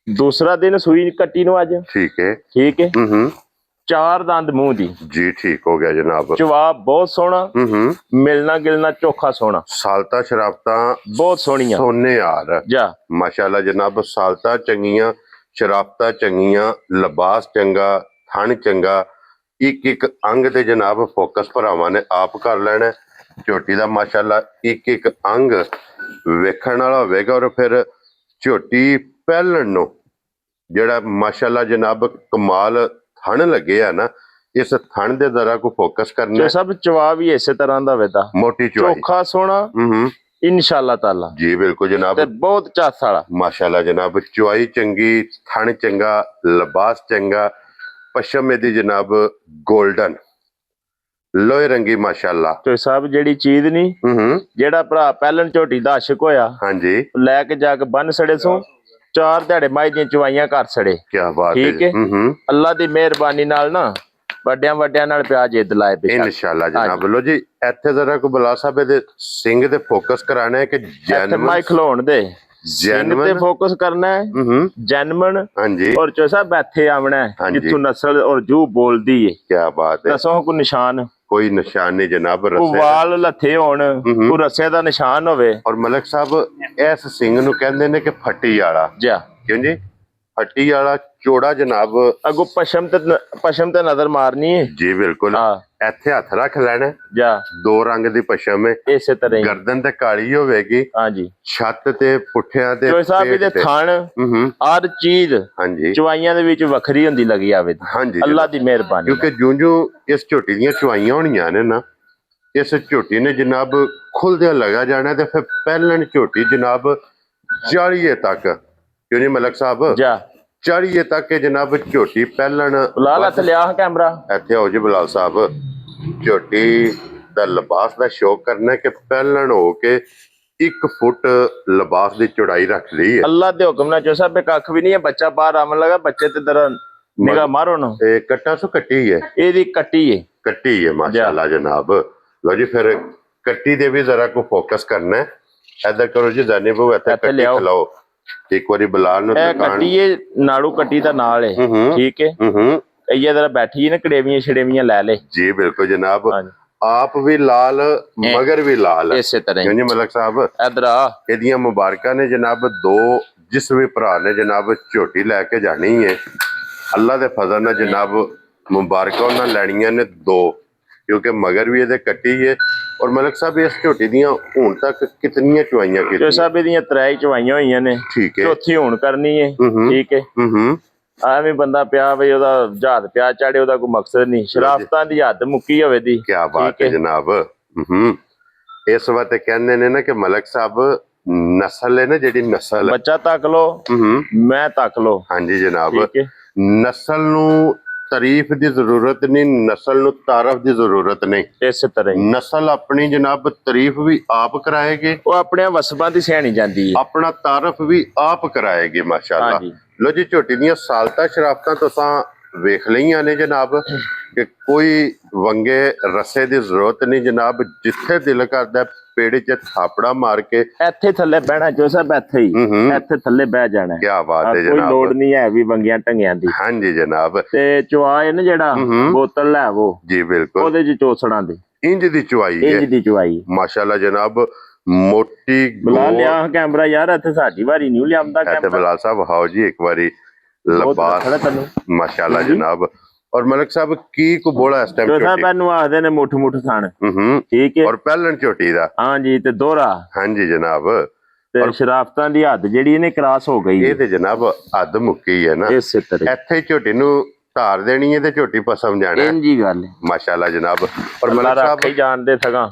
Speaker 2: ਦੂਸਰਾ ਦਿਨ ਸੂਈ ਕੱਟੀ ਨੂੰ ਅੱਜ
Speaker 1: ਠੀਕ ਹੈ
Speaker 2: ਠੀਕ ਹੈ 4 ਦੰਦ ਮੂੰਹ ਦੀ
Speaker 1: ਜੀ ਠੀਕ ਹੋ ਗਿਆ ਜਨਾਬ
Speaker 2: ਜਵਾਬ ਬਹੁਤ ਸੋਹਣਾ ਮਿਲਣਾ ਗਿਲਣਾ ਚੋਖਾ ਸੋਹਣਾ
Speaker 1: ਸਾਲਤਾ ਸ਼ਰਾਬਤਾਂ
Speaker 2: ਬਹੁਤ ਸੋਹਣੀਆਂ
Speaker 1: ਸੋਨੇ ਯਾਰ
Speaker 2: ਜਾ
Speaker 1: ਮਾਸ਼ਾਅੱਲਾ ਜਨਾਬ ਸਾਲਤਾ ਚੰਗੀਆਂ ਸ਼ਰਾਬਤਾਂ ਚੰਗੀਆਂ ਲਿਬਾਸ ਚੰਗਾ ਥਣ ਚੰਗਾ ਇੱਕ ਇੱਕ ਅੰਗ ਤੇ ਜਨਾਬ ਫੋਕਸ ਭਰਾਵਾਂ ਨੇ ਆਪ ਕਰ ਲੈਣਾ ਝੋਟੀ ਦਾ ਮਾਸ਼ਾਅੱਲਾ ਇੱਕ ਇੱਕ ਅੰਗ ਵੇਖਣ ਵਾਲਾ ਹੋਵੇਗਾ ਔਰ ਫਿਰ ਝੋਟੀ ਪਹਿਲਣ ਨੂੰ ਜਿਹੜਾ ਮਾਸ਼ਾਅੱਲਾ ਜਨਾਬ ਕਮਾਲ ਥਣ ਲੱਗੇ ਆ ਨਾ ਇਸ ਥਣ ਦੇ ਜ਼ਰਾ ਕੋ ਫੋਕਸ ਕਰਨਾ
Speaker 2: ਜੋ ਸਭ ਜਵਾਬ ਹੀ ਇਸੇ ਤਰ੍ਹਾਂ ਦਾ ਵੇਦਾ
Speaker 1: ਮੋਟੀ ਚੁਆਈ
Speaker 2: ਚੋਖਾ ਸੋਹਣਾ ਇਨਸ਼ਾਅੱਲਾ ਤਾਲਾ
Speaker 1: ਜੀ ਬਿਲਕੁਲ ਜਨਾਬ
Speaker 2: ਤੇ ਬਹੁਤ ਚਾਸ ਵਾਲਾ
Speaker 1: ਮਾਸ਼ਾਅੱਲਾ ਜਨਾਬ ਚੁਆਈ ਚੰਗੀ ਥਣ ਚੰਗਾ ਲਿਬਾਸ ਚੰਗਾ ਪਸ਼ਮ ਇਹਦੀ ਜਨਾਬ 골ਡਨ ਲੋਹੇ ਰੰਗੀ ਮਾਸ਼ਾਅੱਲਾ
Speaker 2: ਤੇ ਸਭ ਜਿਹੜੀ ਚੀਜ਼ ਨਹੀਂ ਜਿਹੜਾ ਭਰਾ ਪਹਿਲਣ ਝੋਟੀ ਦਾ ਆਸ਼ਿਕ ਹੋਇਆ
Speaker 1: ਹਾਂਜੀ
Speaker 2: ਲੈ ਕੇ ਜਾ ਕੇ ਬੰਨ ਸੜੇ ਸੋ 4 ਦਿਹਾੜੇ ਮਾਈ ਦੀਆਂ ਚਵਾਈਆਂ ਕਰ ਸੜੇ
Speaker 1: ਕੀ ਬਾਤ
Speaker 2: ਠੀਕ ਹੈ ਅੱਲਾ ਦੀ ਮਿਹਰਬਾਨੀ ਨਾਲ ਨਾ ਵੱਡਿਆਂ ਨਾਲ ਪਿਆ ਜਿੱਦ ਲਾਏ ਪਏ
Speaker 1: ਇਨਸ਼ਾਅੱਲਾ ਜਨਾਬ ਲੋ ਜੀ ਇੱਥੇ ਜ਼ਰਾ ਕੋ ਬਲਾ ਸਾਹਿਬ ਦੇ ਸਿੰਘ ਤੇ ਫੋਕਸ ਕਰਾਣਾ ਹੈ ਕਿ
Speaker 2: ਜੈਨੂਇਨ ਮਾਈ ਖਲੋਣ ਦੇ ਜੈਨੂਇਨ ਤੇ ਫੋਕਸ ਕਰਨਾ ਹੈ ਜੈਨੂਇਨ ਹਾਂਜੀ ਔਰ ਚੋ ਸਾਹਿਬ ਇੱਥੇ ਆਵਣਾ ਹੈ ਜਿੱਥੋਂ ਨਸਲ ਔਰ ਜੂ ਬੋਲਦੀ ਹੈ
Speaker 1: ਕੀ ਬਾਤ ਹੈ
Speaker 2: ਦੱਸੋ ਕੋ ਨਿਸ਼ਾਨ
Speaker 1: ਕੋਈ ਨਿਸ਼ਾਨ ਨਹੀਂ ਜਨਾਬ
Speaker 2: ਰਸੇ ਵਾਲ ਲੱਥੇ ਹੋਣ ਉਹ ਰਸੇ ਦਾ ਨਿਸ਼ਾਨ ਹੋਵੇ
Speaker 1: ਔਰ ਮਲਕ ਸਾਹਿਬ ਇਸ ਸਿੰਘ ਨੂੰ ਕਹਿੰਦੇ ਨੇ ਕਿ ਫੱਟੀ ਵਾਲਾ
Speaker 2: ਜਾ
Speaker 1: ਕਿਉਂ ਜੀ ਫੱਟੀ ਵਾਲਾ ਚੋੜਾ ਜਨਾਬ
Speaker 2: ਅਗੋ ਪਸ਼ਮ ਤੇ ਨਜ਼ਰ ਮਾਰਨੀ ਹੈ
Speaker 1: ਜੀ ਬਿਲਕੁਲ ਇੱਥੇ ਹੱਥ ਰੱਖ ਲੈਣਾ
Speaker 2: ਜਾ
Speaker 1: 2 ਰੰਗ ਦੀ ਪਸ਼ਮ ਹੈ
Speaker 2: ਇਸੇ ਤਰ੍ਹਾਂ
Speaker 1: ਗਰਦਨ ਤੇ ਕਾਲੀ ਹੋਵੇਗੀ
Speaker 2: ਹਾਂਜੀ
Speaker 1: ਛੱਤ ਤੇ ਪੁੱਠਿਆਂ ਤੇ
Speaker 2: ਜੋ ਸਾਹਿਬ ਇਹਦੇ ਥਣ ਹਰ ਚੀਜ਼
Speaker 1: ਹਾਂਜੀ
Speaker 2: ਚਵਾਈਆਂ ਦੇ ਵਿੱਚ ਵੱਖਰੀ ਹੁੰਦੀ ਲੱਗੀ ਆਵੇ
Speaker 1: ਹਾਂਜੀ
Speaker 2: ਅੱਲਾ ਦੀ ਮਿਹਰਬਾਨੀ
Speaker 1: ਕਿਉਂਕਿ ਜੂੰ ਇਸ ਝੋਟੀ ਦੀਆਂ ਚਵਾਈਆਂ ਹੋਣੀਆਂ ਨੇ ਨਾ ਇਸ ਝੋਟੀ ਨੇ ਜਨਾਬ ਖੁੱਲਦਿਆਂ ਲਗਾ ਜਾਣਾ ਤੇ ਫਿਰ ਪਹਿਲਣ ਝੋਟੀ ਜਨਾਬ 40 ਤੱਕ ਕਿਉਂ ਨਹੀਂ ਮਲਕ ਸਾਹਿਬ
Speaker 2: ਜਾ
Speaker 1: 40 ਤੱਕ ਜਨਾਬ ਝੋਟੀ ਪਹਿਲਣ
Speaker 2: ਬਲਾਲ ਹੱਥ ਲਿਆ ਕੈਮਰਾ
Speaker 1: ਇੱਥੇ ਹੋ ਜੀ ਬਲਾਲ ਸਾਹਿਬ ਝੋਟੀ ਦਾ ਲਿਬਾਸ ਦਾ ਸ਼ੌਕ ਕਰਨਾ ਕਿ ਪਹਿਲਣ ਹੋ ਕੇ 1 ਫੁੱਟ ਲਿਬਾਸ ਦੀ ਚੌੜਾਈ ਰੱਖ ਲਈ ਹੈ
Speaker 2: ਅੱਲਾ ਦੇ ਹੁਕਮ ਨਾਲ ਜੋ ਸਾਹਿਬ ਕੱਖ ਵੀ ਨਹੀਂ ਹੈ ਬੱਚਾ ਬਾਹਰ ਆਉਣ ਲੱਗਾ ਬੱਚੇ ਤੇ ਦਰ ਨਿਗਾਹ ਮਾਰੋ ਨਾ
Speaker 1: ਇਹ ਕੱਟਾ ਸੋ ਕੱਟੀ ਹੈ
Speaker 2: ਇਹਦੀ ਕੱਟੀ ਹੈ
Speaker 1: ਮਾਸ਼ਾਅੱਲਾ ਜਨਾਬ ਲੋ ਜੀ ਫਿਰ ਕੱਟੀ ਦੇ ਵੀ ਜ਼ਰਾ ਕੋ ਫੋਕਸ ਕਰਨਾ ਹੈ ਇਧਰ ਕਰੋ ਜੀ ਜ਼ਾਨੀ ਬੋ ਇੱਥੇ ਕੱਟੀ ਖਲਾਓ ਇੱਕ ਵਾਰੀ ਬਲਾਲ ਨੂੰ
Speaker 2: ਇਹ ਕੱਟੀ ਇਹ ਨਾੜੂ ਕੱਟੀ ਦਾ ਨਾਲ ਹੈ ਠੀਕ ਹੈ ਇਹ ਜਰਾ ਬੈਠੀ ਨਾ ਕੜੇਵੀਆਂ ਛੜੇਵੀਆਂ ਲੈ ਲੈ ਜੀ
Speaker 1: ਬਿਲਕੁਲ ਜਨਾਬ ਆਪ ਵੀ ਲਾਲ ਮਗਰ ਵੀ ਲਾਲ
Speaker 2: ਇਸੇ ਤਰ੍ਹਾਂ
Speaker 1: ਜੀ ਮਲਕ ਸਾਹਿਬ
Speaker 2: ਇਧਰ ਆ
Speaker 1: ਇਹਦੀਆਂ ਮੁਬਾਰਕਾਂ ਨੇ ਜਨਾਬ 2 ਜਿਸ ਵੀ ਭਰਾ ਨੇ ਜਨਾਬ ਝੋਟੀ ਲੈ ਕੇ ਜਾਣੀ ਹੈ ਅੱਲਾ ਦੇ ਫਜ਼ਲ ਨਾਲ ਜਨਾਬ ਮੁਬਾਰਕਾਂ ਉਹਨਾਂ ਲੈਣੀਆਂ ਨੇ 2 ਕਿਉਂਕਿ ਮਗਰ ਵੀ ਇਹਦੇ ਕੱਟੀ ਹੈ ਔਰ ਮਲਕ ਸਾਹਿਬ ਇਸ ਝੋਟੀ ਦੀਆਂ ਹੁਣ ਤੱਕ ਕਿਤਨੀਆਂ ਚਵਾਈਆਂ ਕੀਤੀਆਂ
Speaker 2: ਜੋ ਸਾਹਿਬ ਇਹਦੀਆਂ 3 ਚਵਾਈਆਂ ਹੋਈਆਂ ਨੇ
Speaker 1: ਠੀਕ ਹੈ
Speaker 2: ਚੌਥੀ ਹੁਣ ਕਰਨੀ ਹੈ ਠੀਕ ਹੈ ਐਵੇਂ ਬੰਦਾ ਪਿਆ ਬਈ ਉਹਦਾ ਜਹਾਜ਼ ਪਿਆ ਚਾੜੇ ਉਹਦਾ ਕੋਈ ਮਕਸਦ ਨਹੀਂ ਸ਼ਰਾਫਤਾਂ ਦੀ ਹੱਦ ਮੁੱਕੀ ਹੋਵੇ ਦੀ
Speaker 1: ਕੀ ਬਾਤ ਹੈ ਜਨਾਬ ਇਸ ਵਾਰ ਤੇ ਕਹਿੰਦੇ ਨੇ ਨਾ ਕਿ ਮਲਕ ਸਾਹਿਬ ਨਸਲ ਹੈ ਨਾ ਜਿਹੜੀ ਨਸਲ
Speaker 2: ਬੱਚਾ ਤੱਕ ਲੋ ਮੈਂ ਤੱਕ ਲੋ
Speaker 1: ਹਾਂਜੀ ਜਨਾਬ
Speaker 2: ਠੀਕ ਹੈ
Speaker 1: ਨਸਲ ਨੂੰ ਤਾਰੀਫ ਦੀ ਜ਼ਰੂਰਤ ਨਹੀਂ, ਨਸਲ ਨੂੰ ਤਾਰਫ ਦੀ ਜ਼ਰੂਰਤ ਨਹੀਂ।
Speaker 2: ਇਸੇ ਤਰ੍ਹਾਂ ਹੀ
Speaker 1: ਨਸਲ ਆਪਣੀ ਜਨਾਬ ਤਾਰੀਫ ਵੀ ਆਪ ਕਰਾਏਗੀ,
Speaker 2: ਉਹ ਆਪਣੇ ਵਸਬਾਂ ਦੀ ਸਿਆਣੀ ਜਾਂਦੀ ਹੈ,
Speaker 1: ਆਪਣਾ ਤਾਰਫ ਵੀ ਆਪ ਕਰਾਏਗੀ। ਮਾਸ਼ਾਅੱਲਾ।
Speaker 2: ਹਾਂਜੀ।
Speaker 1: ਲੋ ਜੀ, ਝੋਟੀ ਦੀਆਂ ਸਾਲਤਾ ਸ਼ਰਾਫਤਾਂ ਤੁਸਾਂ ਵੇਖ ਲਈਆਂ ਨੇ ਜਨਾਬ ਕਿ ਕੋਈ ਵੰਗੇ ਰਸੇ ਦੀ ਜ਼ਰੂਰਤ ਨਹੀਂ ਜਨਾਬ। ਜਿੱਥੇ ਦਿਲ ਕਰਦਾ ਪੇੜੇ 'ਚ ਥਾਪੜਾ ਮਾਰ ਕੇ
Speaker 2: ਇੱਥੇ ਥੱਲੇ ਬਹਿਣਾ ਜੋ ਸਭ ਇੱਥੇ ਹੀ, ਇੱਥੇ ਥੱਲੇ ਬਹਿ ਜਾਣਾ।
Speaker 1: ਕੀ ਬਾਤ ਹੈ
Speaker 2: ਕੋਈ
Speaker 1: ਜਨਾਬ।
Speaker 2: ਲੋੜ ਨਹੀਂ ਹੈ ਵੀ ਵੰਗੀਆਂ ਟੰਗਿਆਂ ਦੀ।
Speaker 1: ਹਾਂਜੀ ਜਨਾਬ।
Speaker 2: ਤੇ ਚੁਆ ਹੈ ਨਾ ਜਿਹੜਾ ਬੋਤਲ ਲੈ ਉਹ
Speaker 1: ਜੀ ਬਿਲਕੁਲ
Speaker 2: ਉਹਦੇ 'ਚ ਚੋਸੜਾਂ ਦੀ
Speaker 1: ਇੰਜ ਦੀ ਚੁਆਈ ਹੈ।
Speaker 2: ਇੰਜ ਦੀ ਚੁਆਈ
Speaker 1: ਮਾਸ਼ਾਅੱਲਾ ਜਨਾਬ। ਮੋਟੀ
Speaker 2: ਬੁਲਾ ਲਿਆ ਕੈਮਰਾ ਯਾਰ, ਇੱਥੇ ਸਾਡੀ ਵਾਰੀ ਨਹੀਂ ਲਿਆਉਂਦਾ
Speaker 1: ਤੇ
Speaker 2: ਕੈਮਰਾ।
Speaker 1: ਬਲਾਲ ਸਾਹਿਬ ਹਾਓ ਜੀ ਇੱਕ ਵਾਰੀ ਲਬਾਸ। ਮਾਸ਼ਾਅੱਲਾ ਜਨਾਬ। ਔਰ ਮਲਕ ਸਾਹਿਬ ਕੀ ਕੋ ਬੋਲਾ ਇਸ ਟਾਈਮ
Speaker 2: ਜੋ ਸਾਹਿਬ ਇਹਨੂੰ ਆਖਦੇ ਨੇ ਮੁੱਠ ਮੁੱਠ ਥਣ। ਠੀਕ ਹੈ।
Speaker 1: ਔਰ ਪਹਿਲਣ ਝੋਟੀ ਦਾ
Speaker 2: ਹਾਂਜੀ ਤੇ ਦੋਹਰਾ।
Speaker 1: ਹਾਂਜੀ ਜਨਾਬ।
Speaker 2: ਤੇ ਸ਼ਰਾਫਤਾਂ ਦੀ ਹੱਦ ਜਿਹੜੀ ਇਹਨੇ ਕ੍ਰਾਸ ਹੋ ਗਈ
Speaker 1: ਇਹ ਤੇ ਜਨਾਬ ਹੱਦ ਮੁੱਕੀ ਹੈ ਨਾ।
Speaker 2: ਇਸੇ ਤਰ੍ਹਾਂ
Speaker 1: ਇੱਥੇ ਝੋਟੀ ਨੂੰ ਧਾਰ ਦੇਣੀ ਹੈ ਤੇ ਝੋਟੀ ਪਸਮ ਜਾਣਾ।
Speaker 2: ਇੰਜੀ ਗੱਲ ਹੈ।
Speaker 1: ਮਾਸ਼ਾਅੱਲਾ ਜਨਾਬ। ਔਰ ਮਲਕ ਸਾਹਿਬ
Speaker 2: ਜਾਣਦੇ ਸਗਾ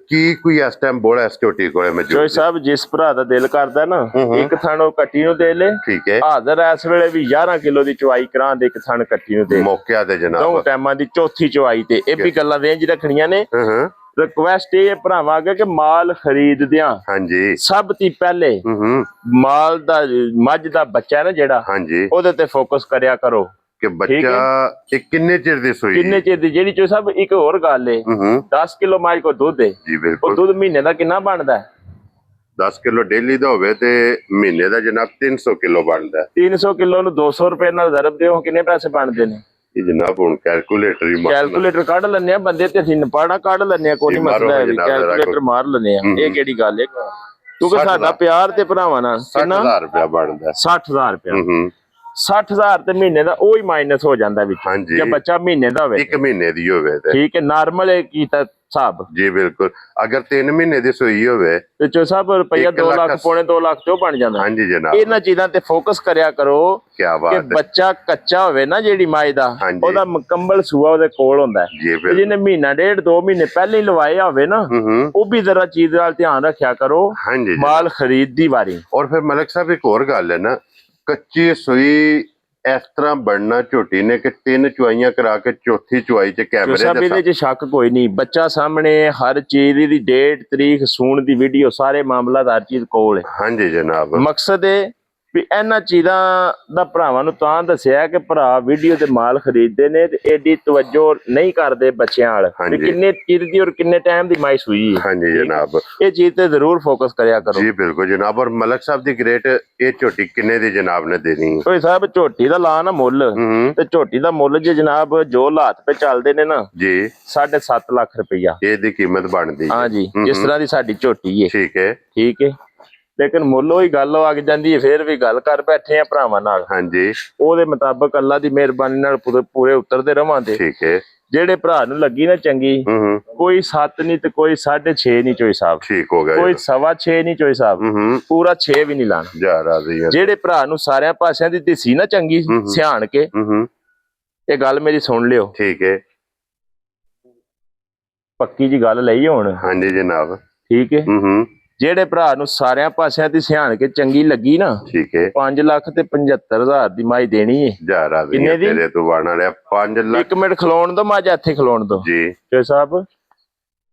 Speaker 1: ਕੀ ਕੋਈ ਇਸ ਟਾਈਮ ਬੋਲਾ ਇਸ ਝੋਟੀ ਕੋਲੇ ਮੌਜੂਦ
Speaker 2: ਜੋ ਸਾਹਿਬ ਜਿਸ ਭਰਾ ਦਾ ਦਿਲ ਕਰਦਾ ਨਾ ਇੱਕ ਥਣ ਉਹ ਕੱਟੀ ਨੂੰ ਦੇ ਲੈ।
Speaker 1: ਠੀਕ ਹੈ।
Speaker 2: ਹਾਜ਼ਰ ਇਸ ਵੇਲੇ ਵੀ 11 ਕਿਲੋ ਦੀ ਚੁਆਈ ਕਰਾਂ ਦੇ ਇੱਕ ਥਣ ਕੱਟੀ ਨੂੰ ਦੇ
Speaker 1: ਮੌਕਿਆ ਤੇ ਜਨਾਬ।
Speaker 2: ਦੋ ਟਾਈਮਾਂ ਦੀ ਚੌਥੀ ਚੁਆਈ ਤੇ ਇਹ ਵੀ ਗੱਲਾਂ ਰੇਂਜ ਰੱਖਣੀਆਂ ਨੇ। ਰਿਕੁਐਸਟ ਇਹ ਭਰਾਵਾਂ ਅੱਗੇ ਕਿ ਮਾਲ ਖਰੀਦਦਿਆਂ
Speaker 1: ਹਾਂਜੀ
Speaker 2: ਸਭ ਤੋਂ ਪਹਿਲੇ ਮਾਲ ਦਾ ਮੱਝ ਦਾ ਬੱਚਾ ਨਾ ਜਿਹੜਾ
Speaker 1: ਹਾਂਜੀ
Speaker 2: ਉਹਦੇ ਤੇ ਫੋਕਸ ਕਰਿਆ ਕਰੋ
Speaker 1: ਕਿ ਬੱਚਾ ਇਹ ਕਿੰਨੇ ਚਿਰ ਦੀ ਸੂਈ
Speaker 2: ਕਿੰਨੇ ਚਿਰ ਦੀ। ਜਿਹੜੀ ਚੋ ਸਭ ਇੱਕ ਹੋਰ ਗੱਲ ਏ 10 ਕਿਲੋ ਮੱਝ ਕੋ ਦੁੱਧ ਏ।
Speaker 1: ਜੀ
Speaker 2: ਉਹ
Speaker 1: ਬਿਲਕੁਲ।
Speaker 2: ਦੁੱਧ ਮਹੀਨੇ ਦਾ ਕਿੰਨਾ ਬਣਦਾ?
Speaker 1: 10 ਕਿਲੋ ਡੇਲੀ ਦਾ ਹੋਵੇ ਤੇ ਮਹੀਨੇ ਦਾ ਜਨਾਬ 300 ਕਿਲੋ ਬਣਦਾ।
Speaker 2: 300 ਕਿਲੋ ਨੂੰ 200 ਰੁਪਏ ਨਾਲ ਜ਼ਰਬ ਦਿਓ ਕਿੰਨੇ ਪੈਸੇ ਬਣਦੇ ਨੇ?
Speaker 1: ਇਹ ਜਨਾਬ ਹੁਣ ਕੈਲਕੂਲੇਟਰ ਹੀ
Speaker 2: ਕੈਲਕੂਲੇਟਰ ਕੱਢ ਲੈਣੇ ਆ ਬੰਦੇ ਤੇ ਅਸੀਂ ਨਪਾੜਾ ਕੱਢ ਲੈਣੇ ਆ। ਕੋਈ ਮਸਲਾ ਹੈ ਕੈਲਕੂਲੇਟਰ ਮਾਰ ਲੈਣੇ ਆ। ਇਹ ਕਿਹੜੀ ਗੱਲ ਏ? ਕਿਉਂਕਿ ਸਾਡਾ ਪਿਆਰ ਤੇ ਭਰਾਵਾਂ ਨਾਲ
Speaker 1: 60,000 ਰੁਪਇਆ ਬਣਦਾ।
Speaker 2: 60,000 ਰੁਪਇਆ 60,000 ਤੇ ਮਹੀਨੇ ਦਾ ਉਹ ਹੀ ਮਾਈਨਸ ਹੋ ਜਾਂਦਾ ਵਿੱਚ ਜੇ ਬੱਚਾ ਮਹੀਨੇ ਦਾ ਹੋਵੇ।
Speaker 1: ਇੱਕ ਮਹੀਨੇ ਦੀ ਹੋਵੇ ਤੇ
Speaker 2: ਠੀਕ ਹੈ। ਨਾਰਮਲ ਹੈ ਕੀਤਾ ਹਿਸਾਬ।
Speaker 1: ਜੀ ਬਿਲਕੁਲ। ਅਗਰ 3 ਮਹੀਨੇ ਦੀ ਸੂਈ ਹੋਵੇ
Speaker 2: ਤੇ ਚੋ ਸਾਹਿਬ ਰੁਪਈਆ 2 ਲੱਖ ਪੌਣੇ 2 ਲੱਖ ਚੋਂ ਬਣ ਜਾਂਦਾ।
Speaker 1: ਹਾਂਜੀ ਜਨਾਬ।
Speaker 2: ਇਹਨਾਂ ਚੀਜ਼ਾਂ ਤੇ ਫੋਕਸ ਕਰਿਆ ਕਰੋ
Speaker 1: ਕੀ ਬਾਤ
Speaker 2: ਕਿ
Speaker 1: ਹੈ।
Speaker 2: ਬੱਚਾ ਕੱਚਾ ਹੋਵੇ ਨਾ ਜਿਹੜੀ ਮਾਈ ਦਾ ਉਹਦਾ ਮੁਕੰਮਲ ਸੂਆ ਉਹਦੇ ਕੋਲ ਹੁੰਦਾ ਹੈ। ਜਿਹਨੇ ਮਹੀਨਾ ਡੇਢ 2 ਮਹੀਨੇ ਪਹਿਲੇ ਹੀ ਲਵਾਇਆ ਹੋਵੇ ਨਾ ਉਹ ਵੀ ਜ਼ਰਾ ਚੀਜ਼ ਨਾਲ ਧਿਆਨ ਰੱਖਿਆ ਕਰੋ ਮਾਲ ਖਰੀਦ ਦੀ ਵਾਰੀ।
Speaker 1: ਔਰ ਫਿਰ ਮਲਕ ਸਾਹਿਬ ਇੱਕ ਹੋਰ ਗੱਲ ਹੈ ਨਾ, ਕੱਚੀ ਸੂਈ ਇਸ ਤਰ੍ਹਾਂ ਬਣਨਾ ਝੋਟੀ ਨੇ ਕਿ 3 ਚੁਆਈਆਂ ਕਰਾ ਕੇ ਚੌਥੀ ਚੁਆਈ 'ਚ ਕੈਮਰੇ
Speaker 2: ਸਭ ਇਹਦੇ 'ਚ ਸ਼ੱਕ ਕੋਈ ਨਹੀਂ। ਬੱਚਾ ਸਾਹਮਣੇ ਹਰ ਚੀਜ਼ ਦੀ ਡੇਟ ਤਰੀਕ ਸੂਣ ਦੀ ਵੀਡੀਓ ਸਾਰੇ ਮਾਮਲਾ ਹਰ ਚੀਜ਼ ਕੋਲ ਹੈ।
Speaker 1: ਹਾਂਜੀ ਜਨਾਬ।
Speaker 2: ਮਕਸਦ ਇਹ ਵੀ ਇਹਨਾਂ ਚੀਜ਼ਾਂ ਦਾ ਭਰਾਵਾਂ ਨੂੰ ਤਾਂ ਦੱਸਿਆ ਕਿ ਭਰਾ ਵੀਡੀਓ ਤੇ ਮਾਲ ਖਰੀਦਦੇ ਨੇ ਤੇ ਏਡੀ ਤਵੱਜੋ ਨਹੀਂ ਕਰਦੇ ਬੱਚਿਆਂ ਵਾਲ ਕਿ ਕਿੰਨੇ ਚਿਰ ਦੀ ਔਰ ਕਿੰਨੇ ਟਾਈਮ ਦੀ ਮਾਈ ਸੂਈ ਹੈ।
Speaker 1: ਹਾਂਜੀ ਜਨਾਬ।
Speaker 2: ਇਹ ਚੀਜ਼ ਤੇ ਜ਼ਰੂਰ ਫੋਕਸ ਕਰਿਆ ਕਰੋ।
Speaker 1: ਜੀ ਬਿਲਕੁਲ ਜਨਾਬ। ਔਰ ਮਲਕ ਸਾਹਿਬ ਦੀ ਗ੍ਰੇਟ ਇਹ ਝੋਟੀ ਕਿੰਨੇ ਦੀ ਜਨਾਬ ਨੇ ਦੇਣੀ ਹੈ?
Speaker 2: ਓਏ ਸਾਹਿਬ ਝੋਟੀ ਦਾ ਲਾ ਨਾ ਮੁੱਲ ਤੇ ਝੋਟੀ ਦਾ ਮੁੱਲ ਜੇ ਜਨਾਬ ਜੋ ਹਾਲਾਤ ਤੇ ਚੱਲਦੇ ਨੇ ਨਾ
Speaker 1: ਜੀ
Speaker 2: 7.5 ਲੱਖ ਰੁਪਈਆ
Speaker 1: ਇਹਦੀ ਕੀਮਤ ਬਣਦੀ।
Speaker 2: ਹਾਂਜੀ ਜਿਸ ਤਰ੍ਹਾਂ ਦੀ ਸਾਡੀ ਝੋਟੀ ਹੈ।
Speaker 1: ਠੀਕ ਹੈ।
Speaker 2: ਠੀਕ ਹੈ। ਲੇਕਿਨ ਮੁੱਲ ਉਹੀ ਗੱਲ ਆ ਜਾਂਦੀ ਹੈ। ਫੇਰ ਵੀ ਗੱਲ ਕਰ ਬੈਠੇ ਆ ਭਰਾਵਾਂ ਨਾਲ।
Speaker 1: ਹਾਂਜੀ
Speaker 2: ਉਹਦੇ ਮੁਤਾਬਕ ਅੱਲਾ ਦੀ ਮਿਹਰਬਾਨੀ ਨਾਲ ਪੂਰੇ ਉਤਰਦੇ ਰਵਾਂਗੇ।
Speaker 1: ਠੀਕ ਹੈ।
Speaker 2: ਜਿਹੜੇ ਭਰਾ ਨੂੰ ਲੱਗੀ ਨਾ ਚੰਗੀ ਕੋਈ 7 ਨਹੀਂ ਤੇ ਕੋਈ 6.5 ਨਹੀਂ ਚੋਈ ਸਾਹਿਬ। ਠੀਕ ਹੋ ਗਿਆ। ਕੋਈ 6.25 ਨਹੀਂ ਚੋਈ ਸਾਹਿਬ। ਪੂਰਾ 6 ਵੀ ਨਹੀਂ ਲਾਣਾ।
Speaker 1: ਜਾ ਰਾਜ਼ੀ ਹੈ।
Speaker 2: ਜਿਹੜੇ ਭਰਾ ਨੂੰ ਸਾਰਿਆਂ ਪਾਸਿਆਂ ਦੀ ਦਿਸੀ ਨਾ ਚੰਗੀ ਸਿਆਣ ਕੇ ਇਹ ਗੱਲ ਮੇਰੀ ਸੁਣ ਲਿਓ।
Speaker 1: ਠੀਕ ਹੈ।
Speaker 2: ਪੱਕੀ ਜੀ ਗੱਲ ਲਈ ਹੁਣ।
Speaker 1: ਹਾਂਜੀ ਜਨਾਬ।
Speaker 2: ਠੀਕ ਹੈ। ਜਿਹੜੇ ਭਰਾ ਨੂੰ ਸਾਰਿਆਂ ਪਾਸਿਆਂ ਦੀ ਸਿਆਣ ਕੇ ਚੰਗੀ ਲੱਗੀ ਨਾ
Speaker 1: ਠੀਕ ਹੈ
Speaker 2: 5 ਲੱਖ ਤੇ 75,000 ਦੀ ਮਾਈ ਦੇਣੀ ਹੈ।
Speaker 1: ਜਾ ਰਾਜ਼ੀ ਹੈ। ਤੇਰੇ ਤੋਂ ਬਣ ਵਾਲਿਆ 5 ਲੱਖ।
Speaker 2: ਇੱਕ ਮਿੰਟ ਖਲੋਣ ਦੋ ਮਾਝ ਇੱਥੇ ਖਲੋਣ ਦੋ
Speaker 1: ਜੀ
Speaker 2: ਸਾਹਿਬ।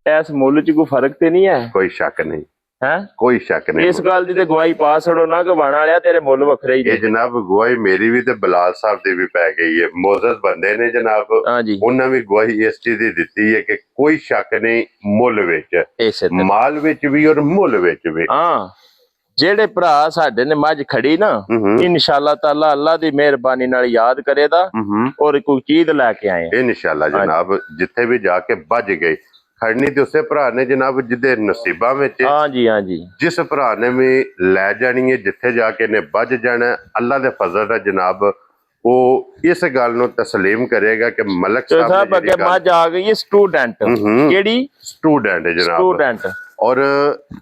Speaker 2: ਇਸ ਮੁੱਲ 'ਚ ਕੋਈ ਫਰਕ ਤੇ ਨਹੀਂ ਹੈ?
Speaker 1: ਕੋਈ ਸ਼ੱਕ ਨਹੀਂ
Speaker 2: ਹੈ।
Speaker 1: ਕੋਈ ਸ਼ੱਕ ਨਹੀਂ।
Speaker 2: ਇਸ ਗੱਲ ਦੀ ਤੇ ਗਵਾਹੀ ਪਾ ਛੜੋ ਨਾ ਕਿ ਬਣ ਵਾਲਿਆ ਤੇਰੇ ਮੁੱਲ ਵੱਖਰੇ ਹੀ ਨੇ।
Speaker 1: ਇਹ ਜਨਾਬ ਗਵਾਹੀ ਮੇਰੀ ਵੀ ਤੇ ਬਲਾਲ ਸਾਹਿਬ ਦੀ ਵੀ ਪੈ ਗਈ ਹੈ। ਮੋਜ਼ਜ਼ ਬੰਦੇ ਨੇ ਜਨਾਬ।
Speaker 2: ਹਾਂਜੀ
Speaker 1: ਉਹਨਾਂ ਵੀ ਗਵਾਹੀ ਇਸ ਚੀਜ਼ ਦੀ ਦਿੱਤੀ ਹੈ ਕਿ ਕੋਈ ਸ਼ੱਕ ਨਹੀਂ ਮੁੱਲ ਵਿੱਚ ਮਾਲ ਵਿੱਚ ਵੀ ਔਰ ਮੁੱਲ ਵਿੱਚ ਵੀ।
Speaker 2: ਹਾਂ ਜਿਹੜੇ ਭਰਾ ਸਾਡੇ ਨੇ ਮੱਝ ਖੜੀ ਨਾ ਇਨਸ਼ਾਅੱਲਾ ਤਾਲਾ ਅੱਲਾ ਦੀ ਮਿਹਰਬਾਨੀ ਨਾਲ ਯਾਦ ਕਰੇਦਾ ਔਰ ਕੋਈ ਚੀਜ਼ ਲੈ ਕੇ ਆਏ
Speaker 1: ਇਨਸ਼ਾਅੱਲਾ ਜਨਾਬ। ਜਿੱਥੇ ਵੀ ਜਾ ਕੇ ਵੱਜ ਗਏ ਖੜਨੀ ਤੇ ਉਸੇ ਭਰਾ ਨੇ ਜਨਾਬ ਜਿਹਦੇ ਨਸੀਬਾਂ ਵਿੱਚ।
Speaker 2: ਹਾਂਜੀ ਹਾਂਜੀ।
Speaker 1: ਜਿਸ ਭਰਾ ਨੇ ਵੀ ਲੈ ਜਾਣੀ ਹੈ ਜਿੱਥੇ ਜਾ ਕੇ ਨੇ ਵੱਜ ਜਾਣਾ ਅੱਲਾ ਦੇ ਫਜ਼ਲ ਦਾ ਜਨਾਬ ਉਹ ਇਸ ਗੱਲ ਨੂੰ ਤਸਲੀਮ ਕਰੇਗਾ ਕਿ ਮਲਕ
Speaker 2: ਸਾਹਿਬ ਅੱਗੇ ਮੱਝ ਆ ਗਈ ਹੈ ਸਟੂਡੈਂਟ। ਕਿਹੜੀ
Speaker 1: ਸਟੂਡੈਂਟ ਜਨਾਬ?
Speaker 2: ਸਟੂਡੈਂਟ।
Speaker 1: ਔਰ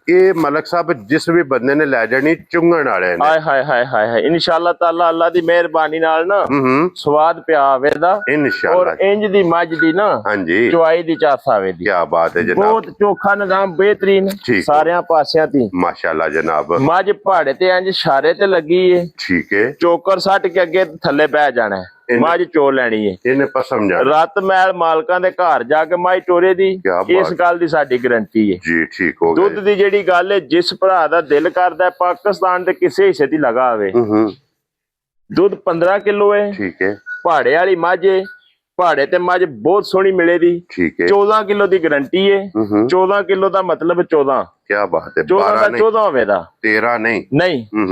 Speaker 1: ਇਹ ਮਲਕ ਸਾਹਿਬ ਜਿਸ ਵੀ ਬੰਦੇ ਨੇ ਲੈ ਜਾਣੀ ਚੁੰਗਣ ਵਾਲੇ ਨੇ।
Speaker 2: ਹਾਏ ਹਾਏ ਹਾਏ ਹਾਏ ਇਨਸ਼ਾਅੱਲਾ ਤਾਲਾ ਅੱਲਾ ਦੀ ਮਿਹਰਬਾਨੀ ਨਾਲ ਨਾ ਸਵਾਦ ਪਿਆ ਆਵੇਦਾ ਇਨਸ਼ਾਅੱਲਾ। ਔਰ ਇੰਜ ਦੀ ਮੱਝ ਦੀ ਨਾ ਹਾਂਜੀ ਚੁਆਈ ਦੀ ਚਾਸ ਆਵੇਦੀ।
Speaker 1: ਕੀ ਬਾਤ ਹੈ ਜਨਾਬ।
Speaker 2: ਬਹੁਤ ਚੋਖਾ ਨਿਜ਼ਾਮ ਬਿਹਤਰੀਨ ਸਾਰਿਆਂ ਪਾਸਿਆਂ ਦੀ
Speaker 1: ਮਾਸ਼ਾਅੱਲਾ ਜਨਾਬ।
Speaker 2: ਮੱਝ ਪਹਾੜੇ ਤੇ ਇੰਜ ਇਸ਼ਾਰੇ ਤੇ ਲੱਗੀ ਏ।
Speaker 1: ਠੀਕ ਹੈ।
Speaker 2: ਚੋਕਰ ਸੱਟ ਕੇ ਅੱਗੇ ਥੱਲੇ ਬਹਿ ਜਾਣਾ ਮੱਝ ਚੋ ਲੈਣੀ ਹੈ।
Speaker 1: ਇਹਨੇ ਪਸਮ ਜਾਣਾ।
Speaker 2: ਰਤ ਮੈਲ ਮਾਲਕਾਂ ਦੇ ਘਰ ਜਾ ਕੇ ਮੱਝ ਚੋਰੇ ਦੀ, ਇਸ ਗੱਲ ਦੀ ਸਾਡੀ ਗਰੰਟੀ ਹੈ
Speaker 1: ਜੀ। ਠੀਕ ਹੋ ਗਿਆ।
Speaker 2: ਦੁੱਧ ਦੀ ਜਿਹੜੀ ਗੱਲ ਹੈ, ਜਿਸ ਭਰਾ ਦਾ ਦਿਲ ਕਰਦਾ ਪਾਕਿਸਤਾਨ ਦੇ ਕਿਸੇ ਹਿੱਸੇ ਦੀ ਲਗਾ ਆਵੇ, ਦੁੱਧ 15 ਕਿਲੋ ਹੈ।
Speaker 1: ਠੀਕ ਹੈ।
Speaker 2: ਪਹਾੜੇ ਵਾਲੀ ਮੱਝ ਹੈ, ਪਹਾੜੇ ਤੇ ਮੱਝ ਬਹੁਤ ਸੋਹਣੀ ਮਿਲੇ ਦੀ।
Speaker 1: ਠੀਕ ਹੈ।
Speaker 2: 14 ਕਿਲੋ ਦੀ ਗਰੰਟੀ ਹੈ। 14 ਕਿਲੋ ਦਾ ਮਤਲਬ 14।
Speaker 1: ਕੀ ਬਾਤ ਹੈ।
Speaker 2: 14 ਦਾ 14 ਹੋਵੇ ਦਾ
Speaker 1: 13 ਨਹੀਂ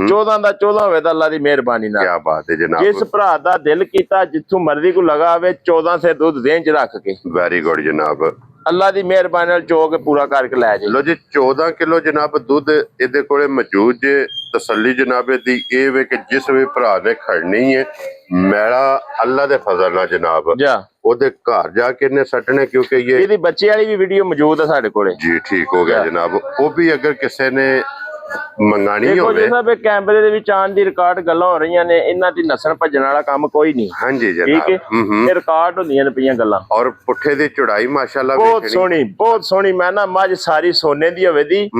Speaker 2: 14 ਦਾ 14 ਹੋਵੇ ਦਾ, ਅੱਲਾ ਦੀ ਮਿਹਰਬਾਨੀ ਨਾਲ।
Speaker 1: ਕੀ ਬਾਤ ਹੈ ਜਨਾਬ।
Speaker 2: ਜਿਸ ਭਰਾ ਦਾ ਦਿਲ ਕੀਤਾ ਜਿੱਥੋਂ ਮਰਜ਼ੀ ਕੋ ਲਗਾ ਆਵੇ, 14 ਸੇ ਦੁੱਧ ਦੇਣ ਚ ਰੱਖ ਕੇ,
Speaker 1: ਵੈਰੀ ਗੁੱਡ ਜਨਾਬ।
Speaker 2: ਅੱਲਾ ਦੀ ਮਿਹਰਬਾਨੀ ਨਾਲ ਚੋ ਕੇ ਪੂਰਾ ਕਰਕੇ ਲੈ ਜਾਏ।
Speaker 1: ਲੋ ਜੀ 14 ਕਿਲੋ ਜਨਾਬ ਦੁੱਧ ਇਹਦੇ ਕੋਲੇ ਮੌਜੂਦ ਜੇ। ਤਸੱਲੀ ਜਨਾਬ ਦੀ ਇਹ ਵੇ ਕਿ ਜਿਸ ਵੀ ਭਰਾ ਨੇ ਖੜਨੀ ਹੈ ਮੈਲਾ ਅੱਲਾ ਦੇ ਫਜ਼ਲ ਨਾਲ ਜਨਾਬ ਉਹਦੇ ਘਰ ਜਾ ਕੇ ਇਹਨੇ ਸੱਟਣੇ, ਕਿਉਂਕਿ
Speaker 2: ਇਹਦੀ ਬੱਚੇ ਵਾਲੀ ਵੀ ਵੀਡੀਓ ਮੌਜੂਦ ਹੈ ਸਾਡੇ ਕੋਲੇ
Speaker 1: ਜੀ। ਠੀਕ ਹੋ ਗਿਆ ਜਨਾਬ। ਉਹ ਵੀ ਅਗਰ ਕਿਸੇ ਨੇ ਮੰਗਾਣੀ ਹੋਵੇ।
Speaker 2: ਦੇਖੋ ਜੀ ਕੈਮਰੇ ਦੇ ਵਿੱਚ ਆਉਣ ਦੀ ਰਿਕਾਰਡ ਗੱਲਾਂ ਹੋ ਰਹੀਆਂ ਨੇ, ਇਹਨਾਂ ਦੀ ਨਸਲ ਭੱਜਣ ਵਾਲਾ ਕੰਮ ਕੋਈ ਨਹੀਂ।
Speaker 1: ਹਾਂਜੀ ਜਨਾਬ।
Speaker 2: ਠੀਕ ਹੈ, ਇਹ ਰਿਕਾਰਡ ਹੁੰਦੀਆਂ ਨੇ ਪਈਆਂ ਗੱਲਾਂ।
Speaker 1: ਔਰ ਪੁੱਠੇ ਦੀ ਚੌੜਾਈ ਮਾਸ਼ਾਅੱਲਾ
Speaker 2: ਬਹੁਤ ਸੋਹਣੀ, ਬਹੁਤ ਸੋਹਣੀ। ਮੈਂ ਨਾ ਮੱਝ ਸਾਰੀ ਸੋਨੇ ਦੀ ਹੋਵੇ ਦੀ,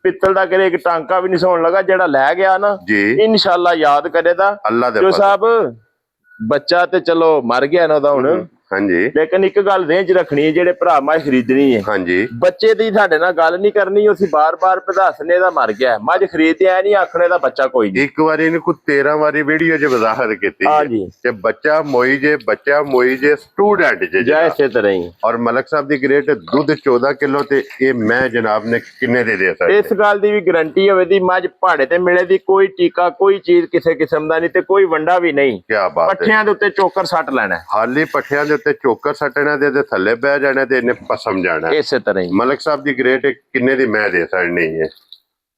Speaker 2: ਪਿੱਤਲ ਦਾ ਕਰੇ ਇੱਕ ਟਾਂਕਾ ਵੀ ਨਹੀਂ ਸੌਣ ਲੱਗਾ। ਜਿਹੜਾ ਲੈ ਗਿਆ ਨਾ ਇਨਸ਼ਾਅੱਲਾ ਯਾਦ ਕਰੇਦਾ
Speaker 1: ਅੱਲਾ ਦੇ
Speaker 2: ਜੋ ਸਾਹਿਬ। ਬੱਚਾ ਤੇ ਚਲੋ ਮਰ ਗਿਆ ਨਾ ਉਹਦਾ ਹੁਣ,
Speaker 1: ਹਾਂਜੀ,
Speaker 2: ਲੇਕਿਨ ਇੱਕ ਗੱਲ ਰੇਂਜ ਰੱਖਣੀ ਹੈ, ਜਿਹੜੇ ਭਰਾ ਮੱਝ ਖਰੀਦਣੀ ਹੈ,
Speaker 1: ਹਾਂਜੀ,
Speaker 2: ਬੱਚੇ ਦੀ ਸਾਡੇ ਨਾਲ ਗੱਲ ਨਹੀਂ ਕਰਨੀ। ਅਸੀਂ ਬਾਰ-ਬਾਰ ਪਧਾਸਨੇ ਦਾ ਮਰ ਗਿਆ, ਮੱਝ ਖਰੀਦਿਆ ਨਹੀਂ ਆਖਣੇ ਦਾ ਬੱਚਾ ਕੋਈ ਨਹੀਂ।
Speaker 1: ਇੱਕ ਵਾਰੀ ਇਹਨੂੰ ਕੋਈ 13 ਵਾਰੀ ਵੀਡੀਓ 'ਚ ਵਜ਼ਾਹਤ ਕੀਤੀ
Speaker 2: ਹਾਂਜੀ
Speaker 1: ਕਿ ਬੱਚਾ ਮੋਈ ਜੇ ਸਟੂਡੈਂਟ ਜੇ
Speaker 2: ਜਾਂ ਇਸੇ ਤਰ੍ਹਾਂ ਹੀ।
Speaker 1: ਔਰ ਮਲਕ ਸਾਹਿਬ ਦੀ ਗ੍ਰੇਟ ਦੁੱਧ 14 ਕਿਲੋ ਤੇ ਇਹ ਮੈਂ ਜਨਾਬ ਨੇ ਕਿੰਨੇ ਦੇ ਸਕਦੇ?
Speaker 2: ਇਸ ਗੱਲ ਦੀ ਵੀ ਗਰੰਟੀ ਹੋਵੇ ਦੀ ਮੱਝ ਪਹਾੜੇ ਤੇ ਮਿਲੇ ਦੀ, ਕੋਈ ਟੀਕਾ ਕੋਈ ਚੀਜ਼ ਕਿਸੇ ਕਿਸਮ ਦਾ ਨਹੀਂ ਤੇ ਕੋਈ ਵੰਡਾ ਵੀ ਨਹੀਂ।
Speaker 1: ਕੀ ਬਾਤ ਹੈ।
Speaker 2: ਪੱਠਿਆਂ ਦੇ ਉੱਤੇ ਚੋਕਰ ਸੱਟ ਲੈਣਾ,
Speaker 1: ਹਾਲੀ ਪੱਠਿਆਂ ਦੇ ਉੱਤੇ ਚੋਕਰ ਸੱਟਣਾ ਤੇ ਥੱਲੇ ਬਹਿ ਜਾਣਾ ਤੇ ਇਹਨੇ ਪਸਮ ਜਾਣਾ।
Speaker 2: ਇਸੇ ਤਰ੍ਹਾਂ ਹੀ
Speaker 1: ਮਲਕ ਸਾਹਿਬ ਦੀ ਗ੍ਰੇਟ ਕਿੰਨੇ ਦੀ ਮੈਂ ਦੇ ਸਕਣੀ ਹੈ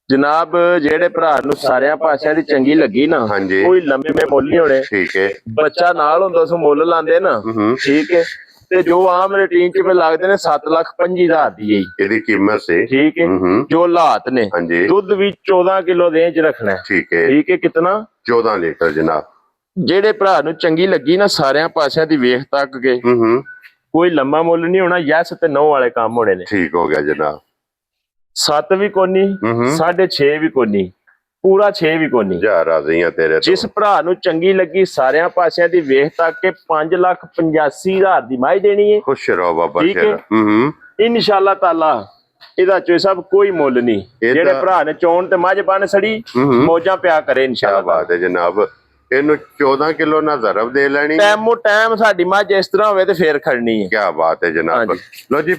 Speaker 2: ਜਨਾਬ? ਜਿਹੜੇ ਭਰਾ ਨੂੰ ਸਾਰਿਆਂ ਪਾਸਿਆਂ ਦੀ ਚੰਗੀ ਲੱਗੀ ਨਾ, ਕੋਈ ਲੰਮੇ ਮੁੱਲ ਨਹੀਂ ਹੋਣੇ।
Speaker 1: ਠੀਕ ਹੈ।
Speaker 2: ਬੱਚਾ ਨਾਲ ਹੁੰਦਾ ਸੋ ਮੁੱਲ ਲਾਂਦੇ ਨਾ, ਠੀਕ ਹੈ। ਤੇ ਜੋ ਆਮ ਰੂਟੀਨ ਚ ਵੀ ਲੱਗਦੇ ਨੇ 7,25,000 ਦੀ
Speaker 1: ਇਹਦੀ ਕੀਮਤ ਸੀ।
Speaker 2: ਠੀਕ ਹੈ। ਜੋ ਹਾਲਾਤ ਨੇ, ਦੁੱਧ ਵੀ 14 ਕਿਲੋ ਦੇ ਇੰਚ ਰੱਖਣਾ।
Speaker 1: ਠੀਕ ਹੈ।
Speaker 2: ਠੀਕ ਹੈ। ਕਿਤਨਾ? 14
Speaker 1: ਲੀਟਰ ਜਨਾਬ।
Speaker 2: ਜਿਹੜੇ ਭਰਾ ਨੂੰ ਚੰਗੀ ਲੱਗੀ ਨਾ, ਸਾਰਿਆਂ ਪਾਸਿਆਂ ਦੀ ਵੇਖ ਤੱਕ ਕੇ, ਕੋਈ ਲੰਮਾ ਮੁੱਲ ਨਹੀਂ ਹੋਣਾ। ਯੈਸ ਤੇ ਨੋ ਵਾਲੇ ਕੰਮ ਹੋਣੇ ਨੇ।
Speaker 1: ਠੀਕ ਹੋ ਗਿਆ ਜਨਾਬ।
Speaker 2: 7 ਵੀ ਕੋਨੀ, 6.5 ਵੀ ਕੋਨੀ, ਪੂਰਾ 6 ਵੀ ਕੋਨੀ।
Speaker 1: ਜਾ ਰਾਜ਼ੀਆਂ ਤੇਰੇ ਤੋਂ।
Speaker 2: ਜਿਸ ਭਰਾ ਨੂੰ ਚੰਗੀ ਲੱਗੀ ਸਾਰਿਆਂ ਪਾਸਿਆਂ ਦੀ ਵੇਖ ਤੱਕ ਕੇ 5,85,000 ਦੀ ਮਾਈ ਦੇਣੀ ਹੈ।
Speaker 1: ਖੁਸ਼ ਰਹੋ ਬਾਬਾ।
Speaker 2: ਠੀਕ ਹੈ। ਇਨਸ਼ਾਅੱਲਾ ਤਾਲਾ ਇਹਦਾ ਚੋਈ ਸਭ ਕੋਈ ਮੁੱਲ ਨਹੀਂ। ਜਿਹੜੇ ਭਰਾ ਨੇ ਚੋਣ ਤੇ ਮੱਝ ਬਣ ਸੜੀ, ਮੌਜਾਂ ਪਿਆ ਕਰੇ ਇਨਸ਼ਾਅੱਲਾ।
Speaker 1: ਬਾਤ ਹੈ ਜਨਾਬ। ਇਹਨੂੰ 14 ਕਿਲੋ ਨਾ ਜ਼ਰਬ ਦੇ ਲੈਣੀ।
Speaker 2: ਟਾਈਮੋ ਟਾਈਮ ਸਾਡੀ ਮੱਝ ਇਸ ਤਰ੍ਹਾਂ ਹੋਵੇ ਤੇ ਫੇਰ ਖੜਨੀ ਹੈ।
Speaker 1: ਕੀ ਬਾਤ ਹੈ ਜਨਾਬ। ਲੋ ਜੀ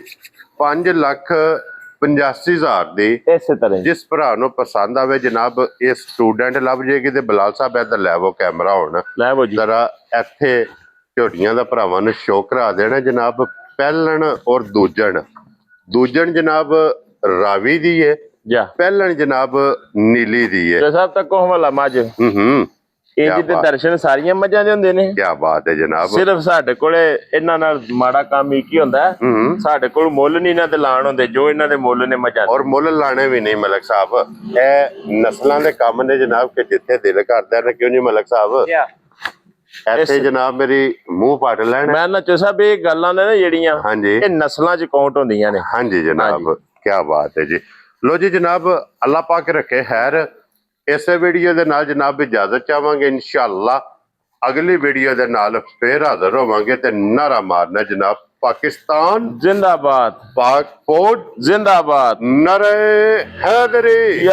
Speaker 1: 5,85,000 ਦੀ
Speaker 2: ਇਸੇ ਤਰ੍ਹਾਂ
Speaker 1: ਜਿਸ ਭਰਾ ਨੂੰ ਪਸੰਦ ਆਵੇ ਜਨਾਬ, ਇਹ ਸਟੂਡੈਂਟ ਲੱਭ ਜੇਗੀ ਤੇ ਬਲਾਲ ਸਾਹਿਬ ਇੱਧਰ ਲੈਵੋ ਕੈਮਰਾ ਹੁਣ
Speaker 2: ਲੈਵੋ ਜੀ
Speaker 1: ਜ਼ਰਾ ਇੱਥੇ ਝੋਟੀਆਂ ਦਾ ਭਰਾਵਾਂ ਨੂੰ ਸ਼ੋਅ ਕਰਾ ਦੇਣਾ ਜਨਾਬ। ਪਹਿਲਣ ਔਰ ਦੂਜਣ ਜਨਾਬ ਰਾਵੀ ਦੀ ਹੈ, ਪਹਿਲਣ ਜਨਾਬ ਨੀਲੀ ਦੀ ਹੈ।
Speaker 2: ਸਭ ਤੱਕ ਹਵਾਲਾ ਮੱਝ ਇੰਜ ਦੇ ਦਰਸ਼ਨ ਸਾਰੀਆਂ ਮੱਝਾਂ ਦੇ ਹੁੰਦੇ ਨੇ।
Speaker 1: ਕੀ ਬਾਤ ਹੈ ਜਨਾਬ।
Speaker 2: ਸਿਰਫ ਸਾਡੇ ਕੋਲੇ ਇਹਨਾਂ ਨਾਲ ਮਾੜਾ ਕੰਮ ਹੀ ਕੀ ਹੁੰਦਾ, ਸਾਡੇ ਕੋਲ ਮੁੱਲ ਨਹੀਂ ਇਹਨਾਂ ਦੇ ਲਾਣ ਹੁੰਦੇ, ਜੋ ਇਹਨਾਂ ਦੇ ਮੁੱਲ ਨੇ ਮੱਝਾਂ।
Speaker 1: ਔਰ ਮੁੱਲ ਲਾਣੇ ਵੀ ਨਹੀਂ ਮਲਕ ਸਾਹਿਬ। ਇਹ ਨਸਲਾਂ ਦੇ ਕੰਮ ਨੇ ਜਨਾਬ ਕਿ ਜਿੱਥੇ ਦਿਲ ਕਰਦਾ ਨਾ, ਕਿਉਂ ਨਹੀਂ ਮਲਕ ਸਾਹਿਬ? ਇੱਥੇ ਜਨਾਬ ਮੇਰੀ ਮੂੰਹ ਪੱਟ ਲੈਣ। ਮੈਂ ਨਾ ਚੋ ਸਾਹਿਬ ਇਹ ਗੱਲਾਂ ਨੇ ਨਾ ਜਿਹੜੀਆਂ, ਇਹ ਨਸਲਾਂ ਚ ਕਾਊਂਟ ਹੁੰਦੀਆਂ ਨੇ। ਹਾਂਜੀ ਜਨਾਬ। ਕੀ ਬਾਤ ਹੈ ਜੀ। ਲੋ ਜੀ ਜਨਾਬ, ਅੱਲਾਹ ਪਾਕ ਰੱਖੇ ਖੈਰ। ਇਸੇ ਵੀਡੀਓ ਦੇ ਨਾਲ ਜਨਾਬ ਇਜਾਜ਼ਤ ਚਾਹਾਂਗੇ। ਇਨਸ਼ਾਅੱਲਾ ਅਗਲੀ ਵੀਡੀਓ ਦੇ ਨਾਲ ਫੇਰ ਹਾਜ਼ਰ ਹੋਵਾਂਗੇ ਤੇ ਨਾਰਾ ਮਾਰਨਾ ਜਨਾਬ, ਪਾਕਿਸਤਾਨ ਜਿੰਦਾਬਾਦ, ਪਾਕ ਫੌਜ ਜਿੰਦਾਬਾਦ, ਨਾਰੇ ਹੈਦਰੀ।